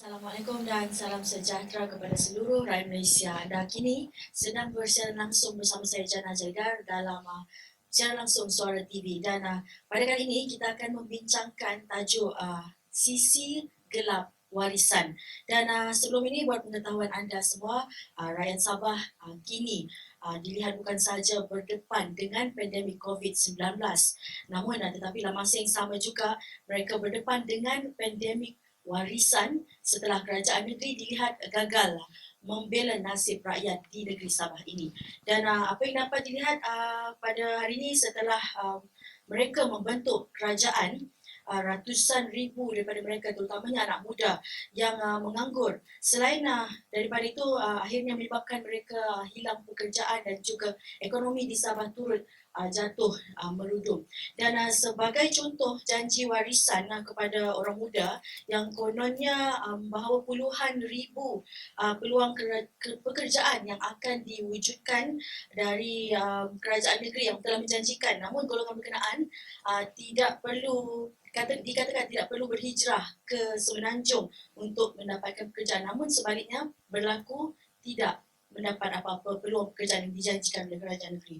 Assalamualaikum dan salam sejahtera kepada seluruh rakyat Malaysia. Anda kini sedang bersiaran langsung bersama saya Jana Jaidar dalam siaran langsung Suara TV dan pada kali ini kita akan membincangkan tajuk sisi gelap warisan. Dan sebelum ini buat pengetahuan anda semua, rakyat Sabah kini dilihat bukan sahaja berdepan dengan pandemik COVID-19, namun tetapi dalam masa yang sama juga mereka berdepan dengan pandemik warisan setelah kerajaan negeri dilihat gagal membela nasib rakyat di negeri Sabah ini. Dan apa yang dapat dilihat pada hari ini setelah mereka membentuk kerajaan, ratusan ribu daripada mereka terutamanya anak muda yang menganggur. Selain daripada itu akhirnya menyebabkan mereka hilang pekerjaan dan juga ekonomi di Sabah turut jatuh merudum. Dan sebagai contoh janji warisan kepada orang muda yang kononnya bahawa puluhan ribu peluang pekerjaan yang akan diwujudkan dari kerajaan negeri yang telah menjanjikan, namun golongan berkenaan tidak perlu dikatakan tidak perlu berhijrah ke Semenanjung untuk mendapatkan pekerjaan, namun sebaliknya berlaku tidak mendapat apa-apa peluang pekerjaan yang dijanjikan oleh kerajaan negeri.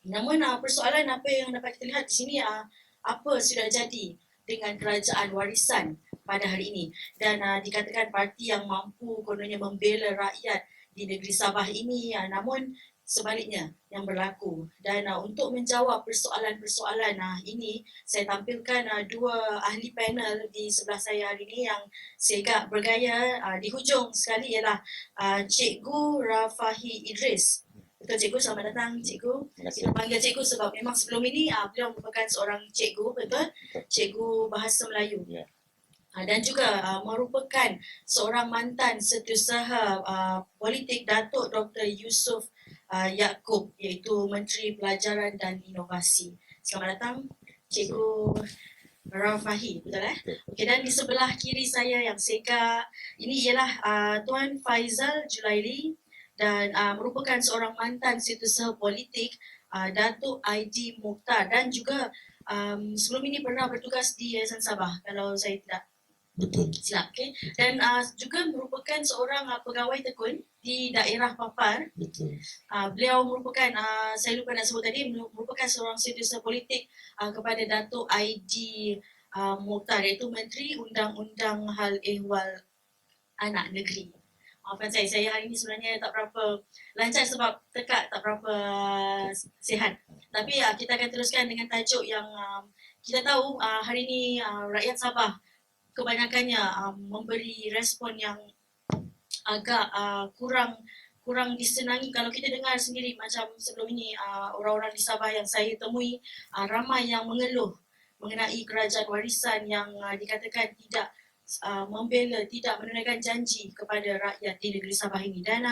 Namun persoalan apa yang dapat kita lihat di sini, apa sudah jadi dengan kerajaan warisan pada hari ini, dan dikatakan parti yang mampu kononnya membela rakyat di negeri Sabah ini, namun sebaliknya yang berlaku. Dan untuk menjawab persoalan-persoalan ini, saya tampilkan dua ahli panel di sebelah saya hari ini yang segak bergaya. Di hujung sekali ialah Cikgu Rafahi Idris. Betul Cikgu, selamat datang Cikgu. Kita panggil Cikgu sebab memang sebelum ini beliau merupakan seorang cikgu, betul? Cikgu Bahasa Melayu. Yeah. Dan juga merupakan seorang mantan setiausaha politik Datuk Dr. Yusof Yaakob, iaitu Menteri Pelajaran dan Inovasi. Selamat datang Cikgu Rafahi, betul Okay, dan di sebelah kiri saya yang seka ini ialah Tuan Faizal Julaili, dan merupakan seorang mantan setiausaha politik Datuk Aidi Mukhtar, dan juga sebelum ini pernah bertugas di Yayasan Sabah kalau saya tidak silap. Okay. Dan juga merupakan seorang pegawai tekun di daerah Papar. Betul. Beliau merupakan, saya lupa nak sebut tadi, merupakan seorang setiausaha politik kepada Datuk Aidi Mukhtar, iaitu Menteri Undang-Undang Hal Ehwal Anak Negeri. Maafkan saya hari ini sebenarnya tak berapa lancar sebab tekak tak berapa sihat. Tapi kita akan teruskan dengan tajuk yang kita tahu hari ini rakyat Sabah kebanyakannya memberi respon yang agak kurang disenangi. Kalau kita dengar sendiri macam sebelum ini, orang-orang di Sabah yang saya temui, ramai yang mengeluh mengenai kerajaan warisan yang dikatakan tidak membela, tidak menunaikan janji kepada rakyat di negeri Sabah ini. Dan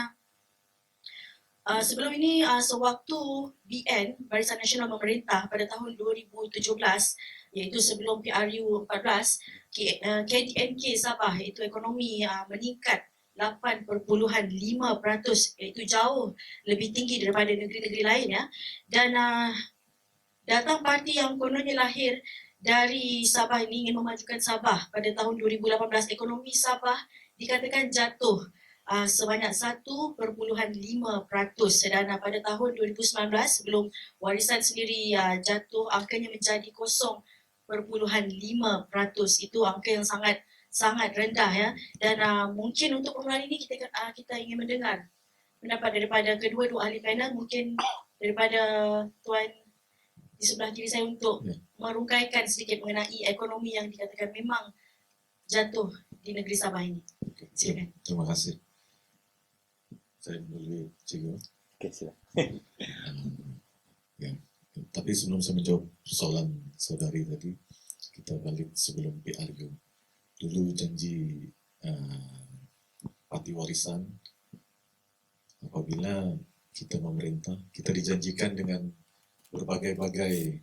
sebelum ini, sewaktu BN, Barisan Nasional Pemerintah, pada tahun 2017, iaitu sebelum PRU 14, KDNK Sabah, iaitu ekonomi meningkat 8.5%, iaitu jauh lebih tinggi daripada negeri-negeri lain. Dan datang parti yang kononnya lahir dari Sabah ini ingin memajukan Sabah. Pada tahun 2018, ekonomi Sabah dikatakan jatuh sebanyak 1.5%, dan pada tahun 2019 sebelum warisan sendiri jatuh, angkanya menjadi 0.5%. Itu angka yang sangat rendah. Dan mungkin untuk permulaan ini kita ingin mendengar pendapat daripada kedua-dua ahli panel, mungkin daripada Tuan di sebelah kiri saya untuk merungkaikan sedikit mengenai ekonomi yang dikatakan memang jatuh di negeri Sabah ini. Silakan. Terima kasih. Saya boleh Cikgu. Okay, silakan. Ya. Tapi sebelum saya menjawab soalan saudari tadi, kita balik sebelum PRU. Dulu janji parti warisan, apabila kita memerintah, kita dijanjikan dengan berbagai-bagai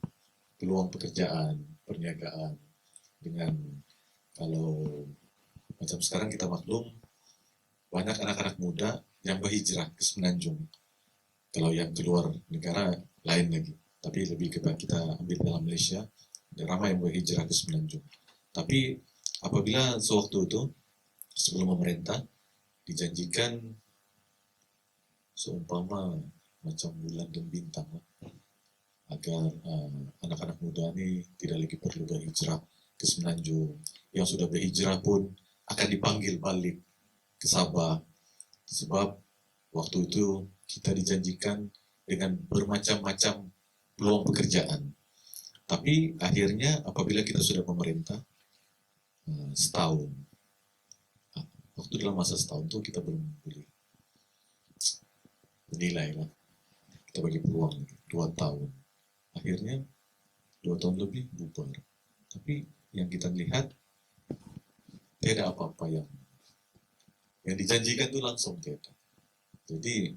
peluang pekerjaan, perniagaan, dengan kalau macam sekarang kita maklum banyak anak-anak muda yang berhijrah ke Semenanjung. Kalau yang keluar negara lain lagi, tapi lebih kita ambil dalam Malaysia, ramai yang berhijrah ke Semenanjung. Tapi apabila sewaktu itu sebelum memerintah dijanjikan seumpama macam bulan dan bintang agar anak-anak muda ini tidak lagi perlu berhijrah ke Semenanjung. Yang sudah berhijrah pun akan dipanggil balik ke Sabah, sebab waktu itu kita dijanjikan dengan bermacam-macam peluang pekerjaan. Tapi akhirnya apabila kita sudah memerintah setahun, waktu dalam masa setahun itu kita belum boleh menilai lah. Kita bagi peluang 2 tahun. Akhirnya 2 tahun lebih bubar. Tapi yang kita lihat tidak apa-apa yang dijanjikan itu langsung tidak. Jadi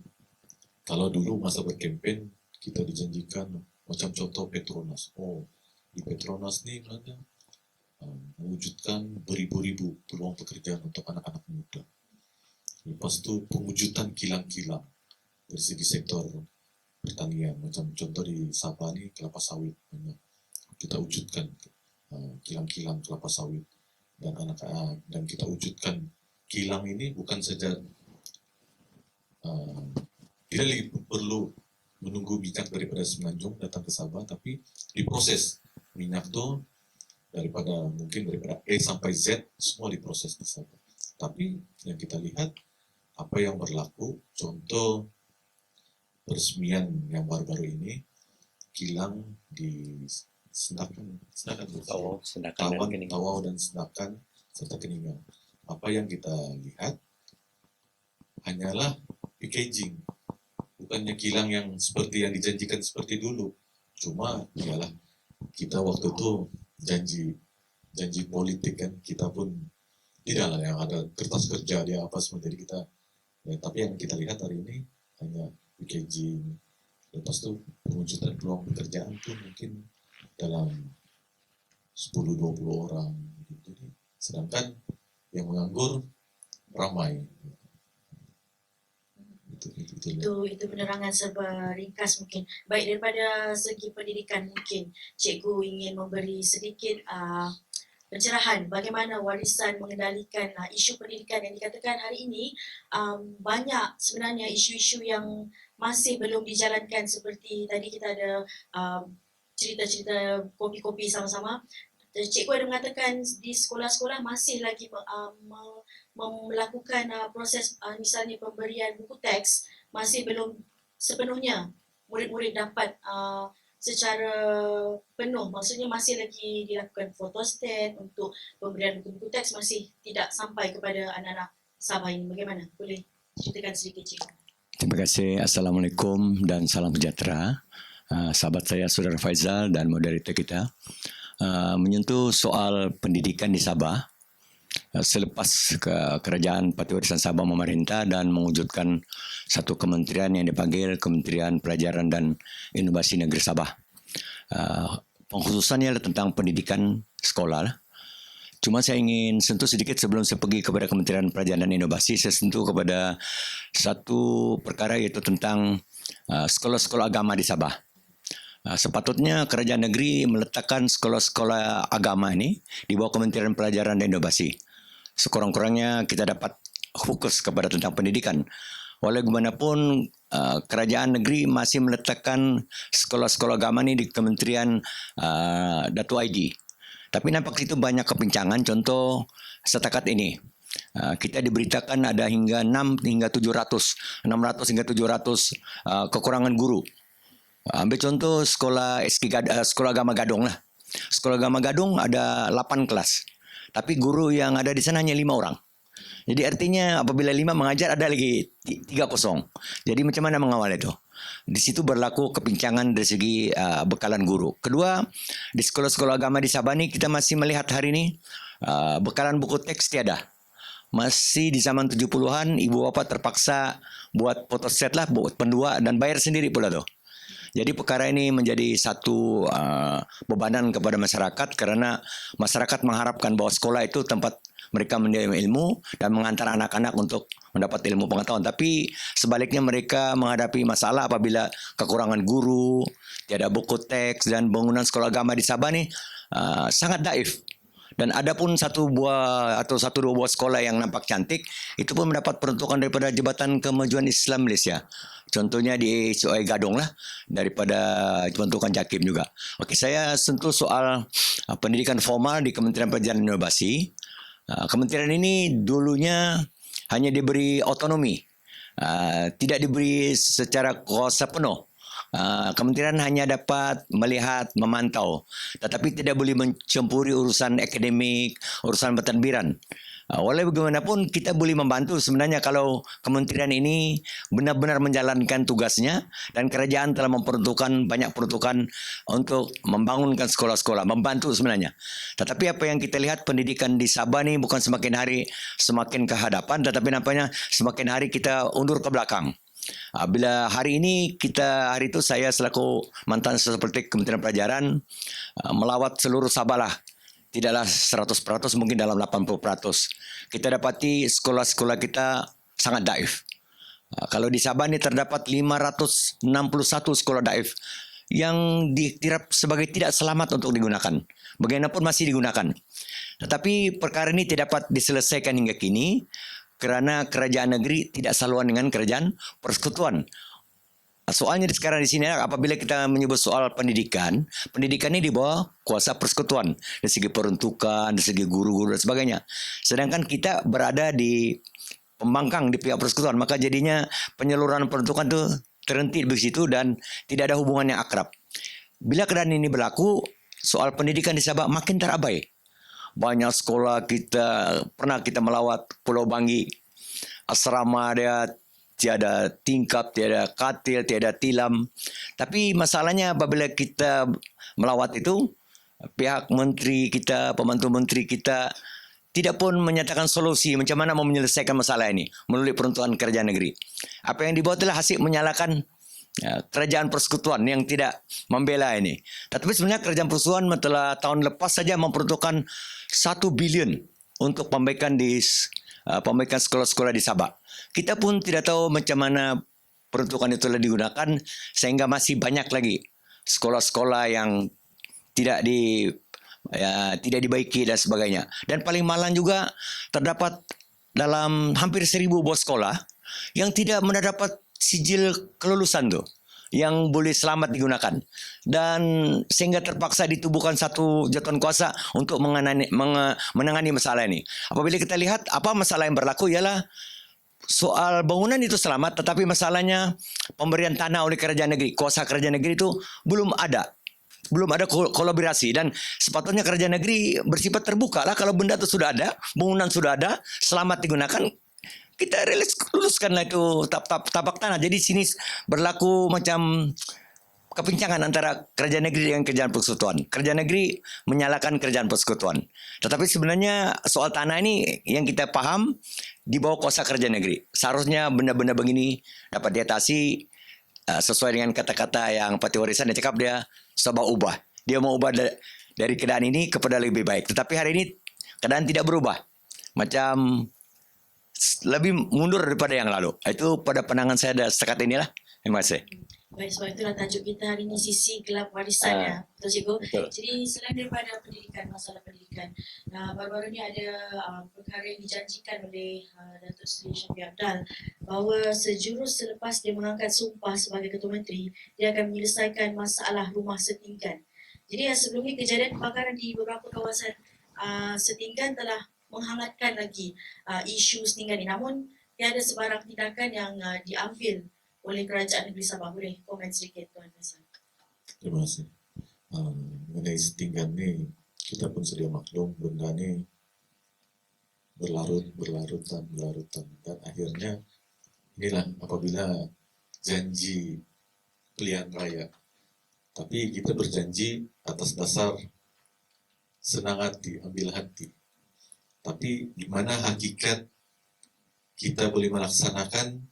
kalau dulu masa berkempen kita dijanjikan macam contoh Petronas. Oh, di Petronas nih ada mewujudkan beribu-ribu peluang pekerjaan untuk anak-anak muda. Lepas itu pewujudan kilang-kilang dari segi sektor pertanian, macam contoh di Sabah nih kelapa sawit banyak. Kita wujudkan kilang-kilang kelapa sawit dan dan kita wujudkan kilang ini bukan saja tidak lagi perlu menunggu minyak daripada Semenanjung datang ke Sabah, tapi diproses minyak tuh daripada A sampai Z semua diproses di Sabah. Tapi yang kita lihat apa yang berlaku, contoh peresmian yang baru-baru ini kilang di Senakan Tawau dan Senakan serta Keningan. Apa yang kita lihat hanyalah packaging, bukannya kilang yang seperti yang dijanjikan seperti dulu. Cuma ialah kita waktu itu janji politik kan, kita pun tidaklah yang ada kertas kerja dia apa semua, jadi kita tapi yang kita lihat hari ini hanya packaging. Lepas itu pewujudan peluang pekerjaan pun mungkin dalam 10-20 orang. Jadi sedangkan yang menganggur ramai. Itu penerangan serba ringkas mungkin. Baik, daripada segi pendidikan mungkin cikgu ingin memberi sedikit pencerahan bagaimana warisan mengendalikan isu pendidikan yang dikatakan hari ini banyak sebenarnya isu-isu yang masih belum dijalankan, seperti tadi kita ada cerita-cerita kopi-kopi sama-sama. Cikgu ada mengatakan di sekolah-sekolah masih lagi melakukan proses misalnya pemberian buku teks masih belum sepenuhnya murid-murid dapat secara penuh, maksudnya masih lagi dilakukan photostat untuk pemberian buku-buku teks, masih tidak sampai kepada anak-anak Sabah ini. Bagaimana? Boleh ceritakan sedikit, Cikgu? Terima kasih. Assalamualaikum dan salam sejahtera. Sahabat saya, Saudara Faizal dan moderator kita. Menyentuh soal pendidikan di Sabah, selepas Kerajaan Parti Warisan Sabah memerintah dan mewujudkan satu kementerian yang dipanggil Kementerian Pelajaran dan Inovasi Negeri Sabah. Pengkhususannya adalah tentang pendidikan sekolah. Cuma saya ingin sentuh sedikit sebelum saya pergi kepada Kementerian Pelajaran dan Inovasi, saya sentuh kepada satu perkara, yaitu tentang sekolah-sekolah agama di Sabah. Sepatutnya kerajaan negeri meletakkan sekolah-sekolah agama ini di bawah Kementerian Pelajaran dan Inovasi. Sekurang-kurangnya kita dapat fokus kepada tentang pendidikan. Walaupun kerajaan negeri masih meletakkan sekolah-sekolah agama ini di Kementerian Datuk ID. Tapi nampak itu banyak kepincangan. Contoh setakat ini, kita diberitakan ada hingga 600 hingga 700 kekurangan guru. Ambil contoh sekolah agama Gadong lah. Sekolah agama Gadong ada 8 kelas. Tapi guru yang ada di sana hanya 5 orang. Jadi artinya apabila 5 mengajar ada lagi 3 kosong. Jadi macam mana mengawal itu? Di situ berlaku kepincangan dari segi bekalan guru. Kedua, di sekolah-sekolah agama di Sabah ini kita masih melihat hari ini bekalan buku teks tiada. Masih di zaman 70-an ibu bapa terpaksa buat photostat lah, buat pendua dan bayar sendiri pula tuh. Jadi perkara ini menjadi satu bebanan kepada masyarakat, karena masyarakat mengharapkan bahwa sekolah itu tempat mereka menerima ilmu dan mengantar anak-anak untuk mendapat ilmu pengetahuan. Tapi sebaliknya mereka menghadapi masalah apabila kekurangan guru, tiada buku teks, dan bangunan sekolah agama di Sabah ini sangat daif. Dan ada pun satu buah atau satu dua buah sekolah yang nampak cantik, itu pun mendapat peruntukan daripada Jabatan Kemajuan Islam Malaysia. Contohnya di SOI Gadong lah, daripada peruntukan JAKIM juga. Okey, saya sentuh soal pendidikan formal di Kementerian Pelajaran dan Inovasi. Kementerian ini dulunya hanya diberi otonomi, tidak diberi secara kuasa penuh. Kementerian hanya dapat melihat, memantau, tetapi tidak boleh mencampuri urusan akademik, urusan pentadbiran. Walau bagaimanapun kita boleh membantu sebenarnya kalau kementerian ini benar-benar menjalankan tugasnya, dan kerajaan telah memperuntukkan banyak peruntukan untuk membangunkan sekolah-sekolah, membantu sebenarnya. Tetapi apa yang kita lihat, pendidikan di Sabah ni bukan semakin hari semakin ke hadapan, tetapi nampaknya semakin hari kita undur ke belakang. Bila hari itu saya selaku mantan seperti Kementerian Pelajaran melawat seluruh Sabah lah. Tidaklah 100%, mungkin dalam 80%. Kita dapati sekolah-sekolah kita sangat daif. Kalau di Sabah ni terdapat 561 sekolah daif yang dikira sebagai tidak selamat untuk digunakan. Bagaimanapun masih digunakan. Tetapi perkara ini tidak dapat diselesaikan hingga kini kerana kerajaan negeri tidak saluan dengan kerajaan persekutuan. Soalnya sekarang di sini apabila kita menyebut soal pendidikan, pendidikan ini di bawah kuasa persekutuan dari segi peruntukan, dari segi guru-guru dan sebagainya. Sedangkan kita berada di pembangkang di pihak persekutuan, maka jadinya penyaluran peruntukan itu terhenti di situ dan tidak ada hubungan yang akrab. Bila keadaan ini berlaku, soal pendidikan di Sabah makin terabai. Banyak sekolah pernah kita melawat Pulau Banggi, asrama dia tiada tingkap, tiada katil, tiada tilam. Tapi masalahnya apabila kita melawat itu, pihak menteri kita, pembantu menteri kita tidak pun menyatakan solusi macam mana mau menyelesaikan masalah ini melalui peruntukan kerajaan negeri. Apa yang dibuat adalah hasil menyalahkan kerajaan persekutuan yang tidak membela ini. Tetapi sebenarnya kerajaan persekutuan telah tahun lepas saja memperuntukkan 1 bilion untuk pembaikan sekolah-sekolah di Sabah. Kita pun tidak tahu macam mana peruntukan itu telah digunakan sehingga masih banyak lagi sekolah-sekolah yang tidak dibaiki dan sebagainya. Dan paling malang juga terdapat dalam hampir 1,000 buah sekolah yang tidak mendapat sijil kelulusan tu yang boleh selamat digunakan, dan sehingga terpaksa ditubuhkan satu jatuhan kuasa untuk menangani masalah ini. Apabila kita lihat apa masalah yang berlaku ialah soal bangunan itu selamat, tetapi masalahnya pemberian tanah oleh kerajaan negeri, kuasa kerajaan negeri itu belum ada kolaborasi, dan sepatutnya kerajaan negeri bersifat terbuka lah. Kalau benda itu sudah ada, bangunan sudah ada, selamat digunakan, kita luluskanlah itu tapak tanah. Jadi sini berlaku macam kepincangan antara kerajaan negeri dengan kerajaan persekutuan. Kerajaan negeri menyalahkan kerajaan persekutuan. Tetapi sebenarnya soal tanah ini yang kita faham di bawah kuasa kerajaan negeri. Seharusnya benda-benda begini dapat diatasi sesuai dengan kata-kata yang Parti Warisan dia cakap, dia coba ubah. Dia mau ubah dari keadaan ini kepada lebih baik. Tetapi hari ini keadaan tidak berubah. Macam lebih mundur daripada yang lalu. Itu pada pandangan saya setakat inilah. Terima kasih. Baik, sebab itulah tajuk kita hari ini, sisi gelap warisan ya, betul Cikgu? Betul. Jadi selain daripada pendidikan, masalah pendidikan, baru-baru ni ada perkara yang dijanjikan oleh Datuk Seri Syafiee Apdal bahawa sejurus selepas dia mengangkat sumpah sebagai Ketua Menteri, dia akan menyelesaikan masalah rumah setinggan. Jadi sebelum ini kejadian kebakaran di beberapa kawasan setinggan telah menghangatkan lagi isu setinggan ini. Namun tiada sebarang tindakan yang diambil oleh kerajaan negeri Sabah. Boleh komen sedikit Tuan Faisal? Terima kasih. Mengenai setinggan ni, kita pun sedia maklum benda ni berlarutan, dan akhirnya inilah apabila janji pilihan raya. Tapi kita berjanji atas dasar senang hati, ambil hati. Tapi di mana hakikat kita boleh melaksanakan,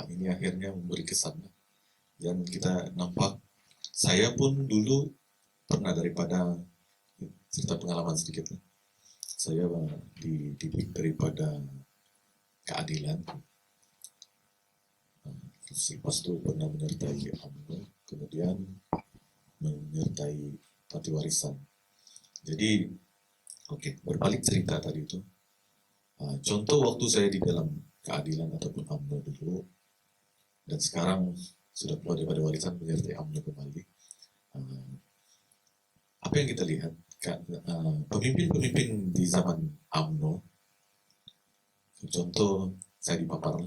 ini akhirnya memberi kesan. Dan kita nampak, saya pun dulu pernah daripada, cerita pengalaman sedikit lah. Saya dididik daripada keadilan. Lepas itu pernah menyertai UMNO, kemudian menyertai Parti Warisan. Jadi, berbalik cerita tadi itu. Contoh waktu saya di dalam keadilan ataupun UMNO dulu, dan sekarang sudah keluar daripada warisan menyertai UMNO kembali. Apa yang kita lihat, pemimpin-pemimpin di zaman UMNO, contoh saya di Papar,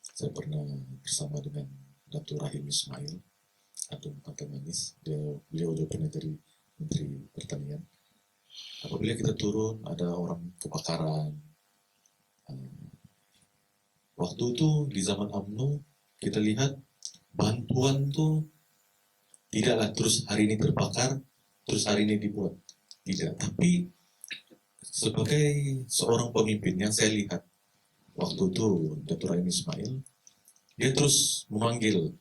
saya pernah bersama dengan Datuk Rahim Ismail atau Partai Manis, beliau juga pernah jadi Menteri Pertanian. Apabila kita turun, ada orang kebakaran. Waktu itu di zaman UMNO, kita lihat bantuan tuh tidaklah terus hari ini terbakar, terus hari ini dibuat. Tidak, tapi sebagai seorang pemimpin yang saya lihat, waktu itu Datuk Rahim Ismail, dia terus memanggil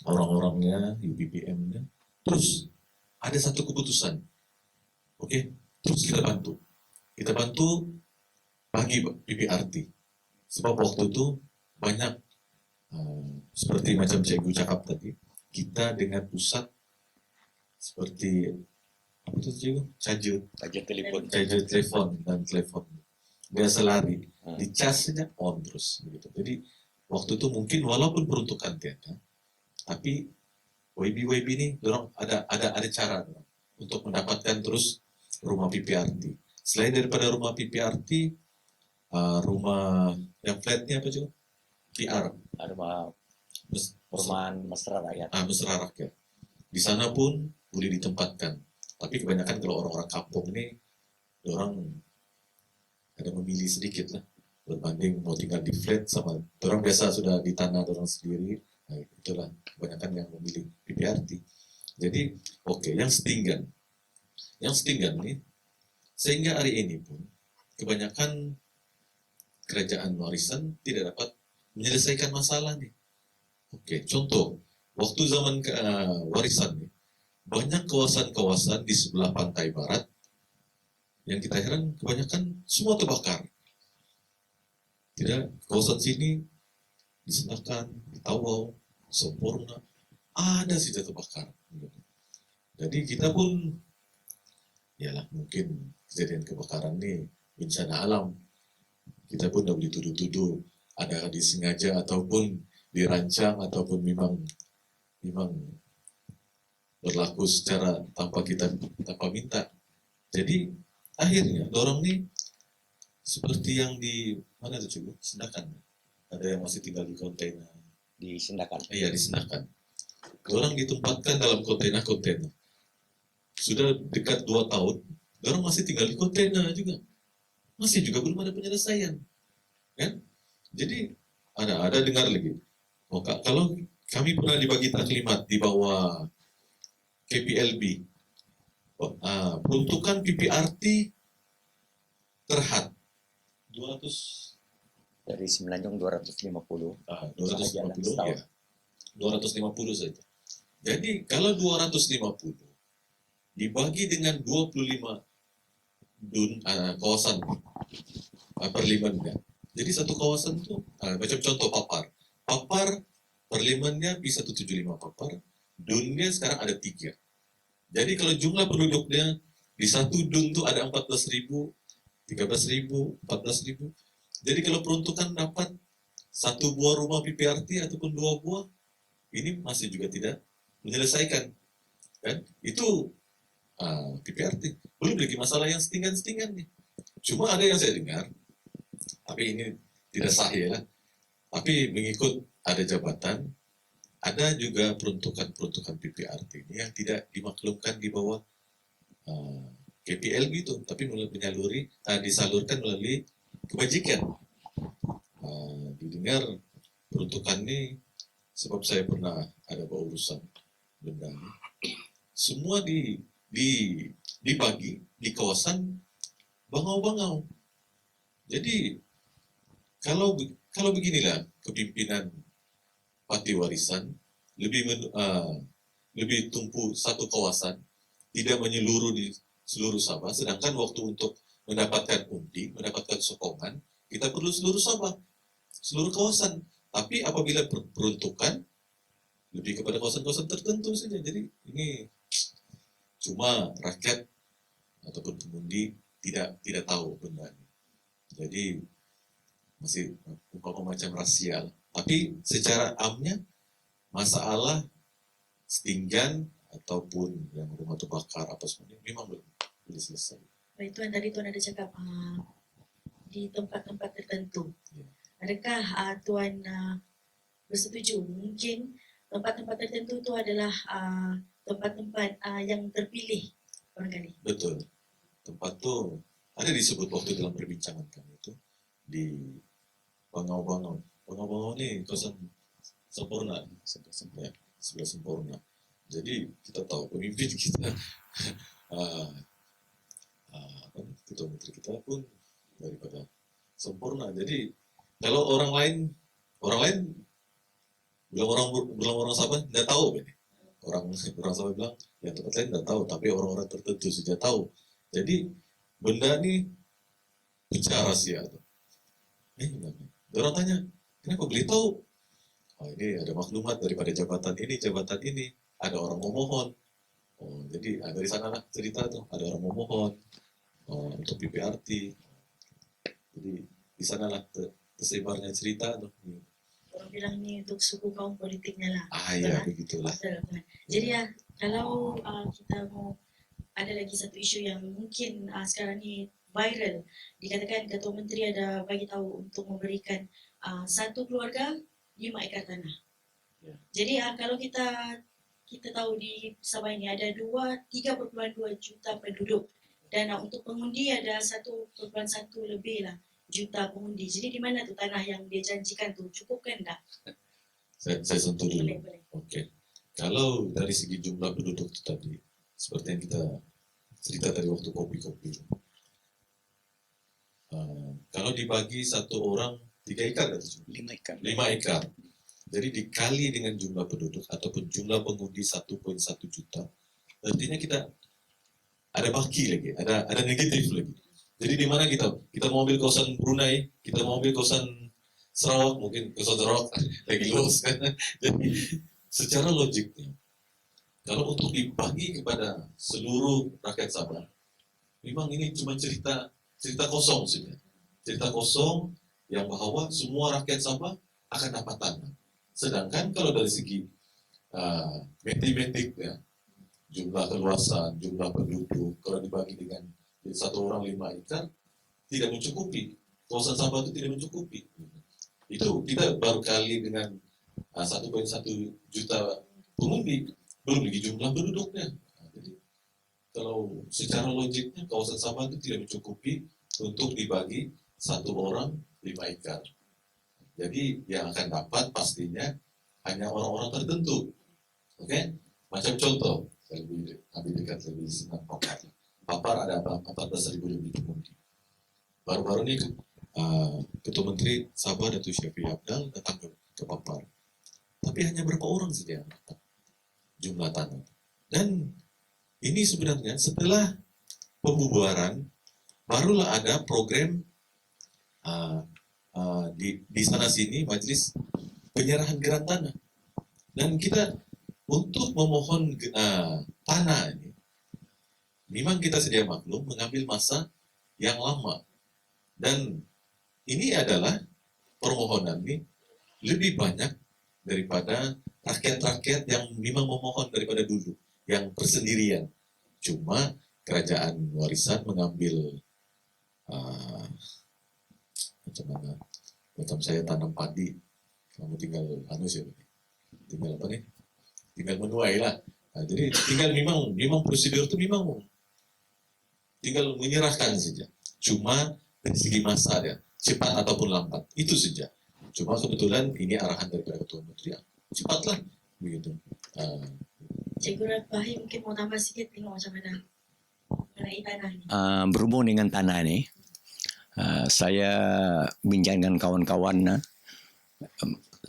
orang-orangnya, UPPM-nya, terus ada satu keputusan, terus kita bantu bagi PPRT, sebab waktu itu banyak seperti macam Cikgu cakap tadi, kita dengan pusat seperti apa itu Cikgu? Charger telepon dan telepon biasa lari, dicas saja on terus begitu. Jadi waktu itu mungkin walaupun peruntukan tiada, tapi YB ini dorang ada cara untuk mendapatkan terus rumah PPRT. Selain daripada rumah PPRT, rumah yang flatnya apa juga? PR. Rumah perumahan mesra rakyat. Mesra rakyat. Di sana pun boleh ditempatkan. Tapi kebanyakan kalau orang-orang kampung ini, orang ada memilih sedikit lah, berbanding mau tinggal di flat sama orang biasa sudah di tanah orang sendiri. Nah, itulah kebanyakan yang memilih PPRT. Jadi yang setinggan nih, sehingga hari ini pun kebanyakan kerajaan warisan tidak dapat menyelesaikan masalah nih. Contoh waktu zaman warisan nih, banyak kawasan-kawasan di sebelah pantai barat yang kita heran kebanyakan semua terbakar. Tidak, kawasan sini di Senakan, di Tawau, Sempurna, ada saja terbakar. Jadi kita pun, yalah mungkin kejadian kebakaran ini bencana alam. Kita pun tidak boleh tuduh-tuduh ada disengaja ataupun dirancang ataupun memang berlaku secara tanpa minta. Jadi akhirnya dorong nih seperti yang di mana tuh Cikgu? Senakan. Ada yang masih tinggal di kontainer. Di Sendakan. Iya, di Senakan. Dorang ditempatkan dalam kontainer. Sudah dekat 2 tahun, dorang masih tinggal di kontainer juga. Masih juga belum ada penyelesaian. Kan? Jadi ada dengar lagi. Kalau kami pernah dibagi taklimat di bawah KPLB, peruntukan PPRT terhad 200 dari Semenanjung 250. 250 ya. 250 saja. Jadi kalau 250 dibagi dengan 25 kawasan perlimannya. Jadi satu kawasan itu macam contoh Papar perlimannya bisa 175 Papar, dunnya sekarang ada 3. Jadi kalau jumlah penduduknya di satu dun itu ada 14.000, 13.000, 14.000. Jadi kalau peruntukan dapat 1 buah rumah PPRT ataupun 2 buah, ini masih juga tidak menyelesaikan. Kan? Itu PPRT. Belum lagi masalah yang setinggan-setinggan nih. Cuma ada yang saya dengar, tapi ini tidak sahih ya. Tapi mengikut ada jabatan, ada juga peruntukan PPRT ini yang tidak dimaklumkan di bawah KPLB itu, tapi disalurkan melalui kebajikan. Didengar peruntukan ini, sebab saya pernah ada berurusan benda ini, semua dibagi di kawasan bangau-bangau. Jadi kalau beginilah kepimpinan parti warisan, lebih tumpu satu kawasan, tidak menyeluruh di seluruh Sabah, sedangkan waktu untuk mendapatkan undi, mendapatkan sokongan, kita perlu seluruh Sabah, seluruh kawasan. Tapi apabila peruntukan lebih kepada kawasan-kawasan tertentu saja, jadi ini Cuma rakyat ataupun pengundi tidak tahu benda ini. Jadi masih umpama macam rahasia. Tapi secara amnya masalah setinggan ataupun yang rumah terbakar apa semuanya memang belum selesai. Baik Tuan, tadi Tuan ada cakap di tempat-tempat tertentu. Ya. Adakah Tuan bersetuju mungkin tempat-tempat tertentu itu adalah tempat-tempat yang terpilih barangkali? Betul. Tempat tu ada disebut waktu dalam perbincangan kami itu di Bangau-Bangau. Bangau-Bangau ni kawasan sempurna, sebelah sempurna. Jadi kita tahu pemimpin kita, ketua menteri kita pun daripada sempurna. Jadi kalau orang lain bilang orang Sabah tidak tahu ini. Orang Sabah bilang yang tempat lain tidak tahu, tapi orang-orang tertentu saja tahu. Jadi benda ni bicara rahasia tu. Orang tanya, kenapa beli tahu? Oh, ini ada maklumat daripada jabatan ini, ada orang memohon. Oh, jadi dari sanalah cerita tu, ada orang memohon untuk PPRT. Jadi di sanalah tersebarnya cerita tu. Orang bilang ini untuk suku kaum politiknya lah. Ya, begitulah. Jadi kalau kita mau ada lagi satu isu yang mungkin sekarang ni viral, dikatakan Ketua Menteri ada bagi tahu untuk memberikan satu keluarga 5 ekar tanah. Ya. Jadi kalau kita tahu di Sabah ini ada 3,2 juta penduduk dan untuk pengundi ada 1,1 lebih lah juta pengundi. Jadi di mana tu tanah yang dia janjikan tu, cukupkan tak? Saya sentuh dulu. Boleh. Oke. Kalau dari segi jumlah penduduk itu tadi, seperti yang kita cerita tadi waktu kopi-kopi. Kalau dibagi satu orang 3 ekar atau 5 ekar. 5 ekar. Jadi dikali dengan jumlah penduduk ataupun jumlah pengundi 1,1 juta, artinya kita ada baki lagi, ada negatif lagi. Jadi di mana kita mau ambil kawasan Brunei, kita mau ambil kawasan Sarawak, mungkin kawasan Sarawak lagi luas kan. Jadi secara logiknya, kalau untuk dibagi kepada seluruh rakyat Sabah, memang ini cuma cerita kosong saja. Cerita kosong yang bahwa semua rakyat Sabah akan dapat tanah. Sedangkan kalau dari segi matematik ya, jumlah keluasan, jumlah penduduk, kalau dibagi dengan satu orang 5 ekar, tidak mencukupi. Kawasan Sabah itu tidak mencukupi. Itu kita baru kali dengan 1,1 juta pengundi, belum lagi jumlah penduduknya. Jadi kalau secara logiknya kawasan Sabah itu tidak mencukupi untuk dibagi satu orang 5 ekar. Jadi yang akan dapat pastinya hanya orang-orang tertentu. Oke? Macam contoh, saya lebih dekat lebih senang Papar ada 14.000 lebih pengundi. Baru-baru ini Ketua Menteri Sabah Datuk Syafiee Apdal datang ke Papar. Tapi hanya berapa orang saja yang dapat jumlah tanah. Dan ini sebenarnya setelah pembubaran barulah ada program di sana sini majelis penyerahan geran tanah. Dan kita untuk memohon tanah ini, memang kita sedia maklum mengambil masa yang lama. Dan ini adalah permohonan ini lebih banyak daripada rakyat-rakyat yang memang memohon daripada dulu, yang bersendirian. Cuma kerajaan warisan mengambil macam saya tanam padi, kamu tinggal tinggal apa nih? Tinggal menuai lah. Nah, jadi tinggal memang prosedur itu memang tinggal menyerahkan saja. Cuma dari segi masa ya, cepat ataupun lambat, itu saja. Cuma kebetulan ini arahan daripada Ketua Menteri, cepatlah begitu. Cikgu Rafahi mungkin mau tambah sedikit tengok macam mana mengenai tanah ini. Berhubung dengan tanah ini, saya bincang dengan kawan-kawan.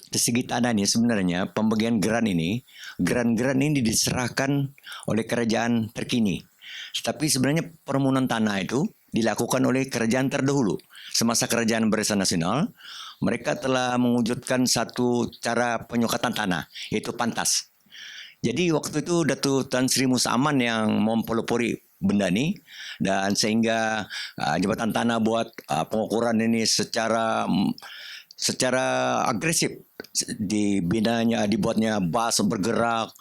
Dari segi tanah ini sebenarnya pembagian geran ini diserahkan oleh kerajaan terkini. Tapi sebenarnya permohonan tanah itu dilakukan oleh kerajaan terdahulu. Semasa kerajaan Barisan Nasional, mereka telah mewujudkan satu cara penyukatan tanah, yaitu pantas. Jadi waktu itu Datuk Tan Sri Musa Aman yang mempelopori benda ni, dan sehingga Jabatan Tanah buat pengukuran ini secara agresif. Dibuatnya bas bergerak,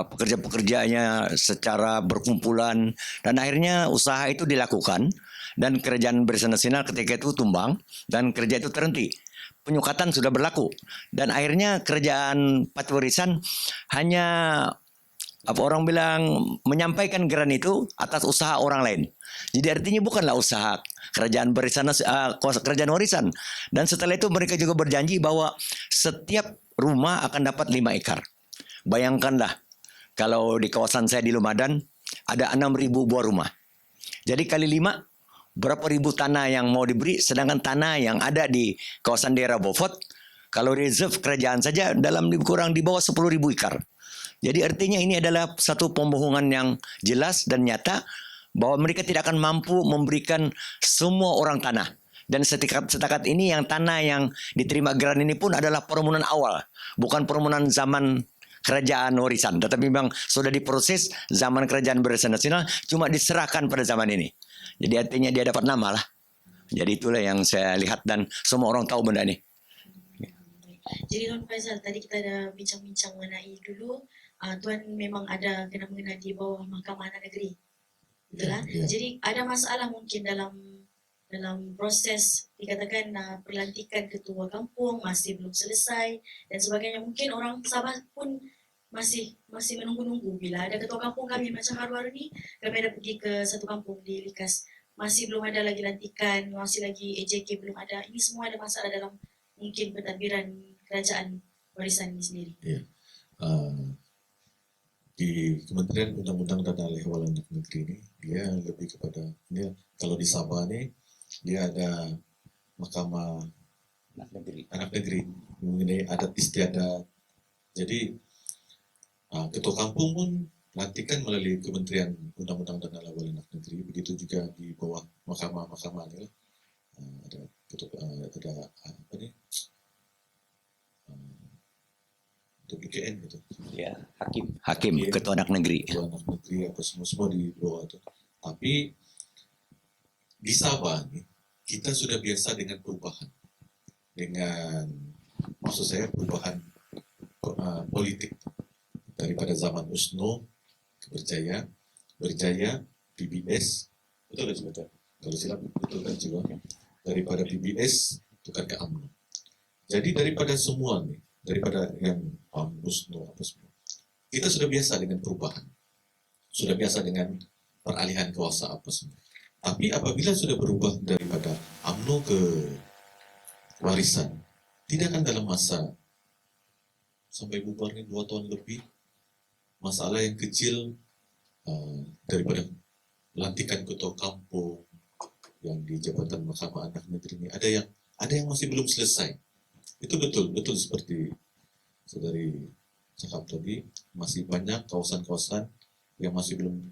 pekerja-pekerjanya secara berkumpulan, dan akhirnya usaha itu dilakukan dan kerajaan Barisan Nasional ketika itu tumbang dan kerja itu terhenti. Penyukatan sudah berlaku dan akhirnya kerajaan Parti Warisan hanya orang bilang menyampaikan geran itu atas usaha orang lain. Jadi artinya bukanlah usaha kerajaan kerajaan warisan. Dan setelah itu mereka juga berjanji bahwa setiap rumah akan dapat 5 ekar. Bayangkanlah kalau di kawasan saya di Lumadan ada 6.000 buah rumah. Jadi kali 5 berapa ribu tanah yang mau diberi, sedangkan tanah yang ada di kawasan daerah Beaufort kalau reserve kerajaan saja dalam kurang di bawah 10.000 ekar. Jadi artinya ini adalah satu pembohongan yang jelas dan nyata bahwa mereka tidak akan mampu memberikan semua orang tanah. Dan setakat ini yang tanah yang diterima geran ini pun adalah permohonan awal, bukan permohonan zaman kerajaan warisan, tetapi memang sudah diproses zaman kerajaan Barisan Nasional, cuma diserahkan pada zaman ini. Jadi artinya dia dapat nama lah. Jadi itulah yang saya lihat dan semua orang tahu benda ini. Jadi Tuan Faizal, tadi kita ada bincang-bincang mengenai dulu Tuan memang ada kena mengena di bawah Mahkamah Anak Negeri. Betul lah? Ya. Jadi ada masalah mungkin dalam proses dikatakan pelantikan ketua kampung masih belum selesai dan sebagainya. Mungkin orang Sabah pun masih menunggu-nunggu bila ada ketua kampung kami macam baru-baru ni kami ada pergi ke satu kampung di Likas, masih belum ada lagi lantikan, masih lagi EJK belum ada. Ini semua ada masalah dalam mungkin pentadbiran kerajaan warisan ini sendiri. Ya. Di Kementerian Undang-Undang dan Ahwal Anak Negeri ini dia lebih kepada dia, kalau di Sabah nih dia ada Mahkamah Anak Negeri mengenai adat istiadat. Jadi ketua kampung pun lantikan melalui Kementerian Undang-Undang dan Ahwal Anak Negeri. Begitu juga di bawah mahkamah ini lah. Ada apa nih? WKN gitu. Ya, hakim ketua anak negeri. Ketua anak negeri apa semua di bawah itu. Tapi di Sabah nih kita sudah biasa dengan perubahan, dengan maksud saya perubahan politik daripada zaman USNO ke Berjaya, PBS, betul kan juga? Kalau silap betul kan juga? Daripada PBS tukar ke UMNO. Jadi daripada semua nih, daripada yang USNO apa semua, kita sudah biasa dengan perubahan, sudah biasa dengan peralihan kuasa apa semua. Tapi apabila sudah berubah daripada UMNO ke warisan, tidak akan dalam masa sampai bubarnya 2 tahun lebih, masalah yang kecil daripada lantikan ketua kampung yang di Jabatan Mahkamah Anak Negeri ini ada yang masih belum selesai. Itu betul seperti saudari cakap tadi, masih banyak kawasan-kawasan yang masih belum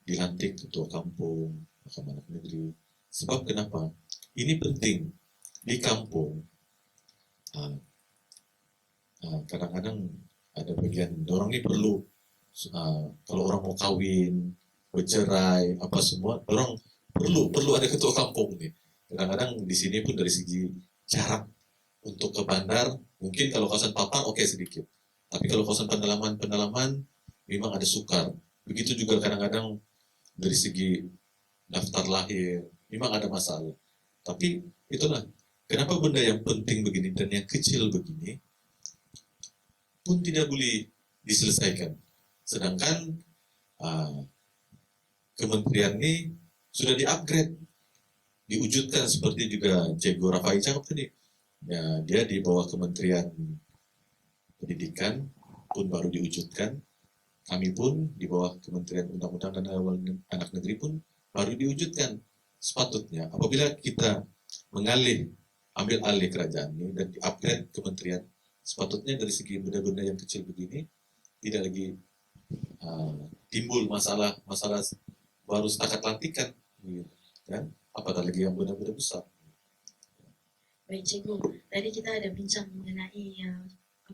dilantik ketua kampung Mahkamah Anak Negeri. Sebab kenapa? Ini penting di kampung. Kadang-kadang ada bagian orang ini perlu kalau orang mau kawin, bercerai, apa semua, orang perlu ada ketua kampung nih. Kadang-kadang di sini pun dari segi jarak untuk ke bandar, mungkin kalau kawasan papan oke sedikit. Tapi kalau kawasan pendalaman memang ada sukar. Begitu juga kadang-kadang dari segi daftar lahir, memang ada masalah. Tapi itulah, kenapa benda yang penting begini dan yang kecil begini pun tidak boleh diselesaikan. Sedangkan kementerian ini sudah di-upgrade, diwujudkan seperti juga Cikgu Rafai cakap tadi. Ya, dia di bawah Kementerian Pendidikan pun baru diwujudkan. Kami pun di bawah Kementerian Undang-Undang dan Ahwal Anak Negeri pun baru diwujudkan. Sepatutnya apabila kita ambil alih kerajaan ini dan di-upgrade kementerian, sepatutnya dari segi benda-benda yang kecil begini tidak lagi timbul masalah baru setakat lantikan, kan? Apatah lagi yang benda-benda besar. Baik Cikgu, tadi kita ada bincang mengenai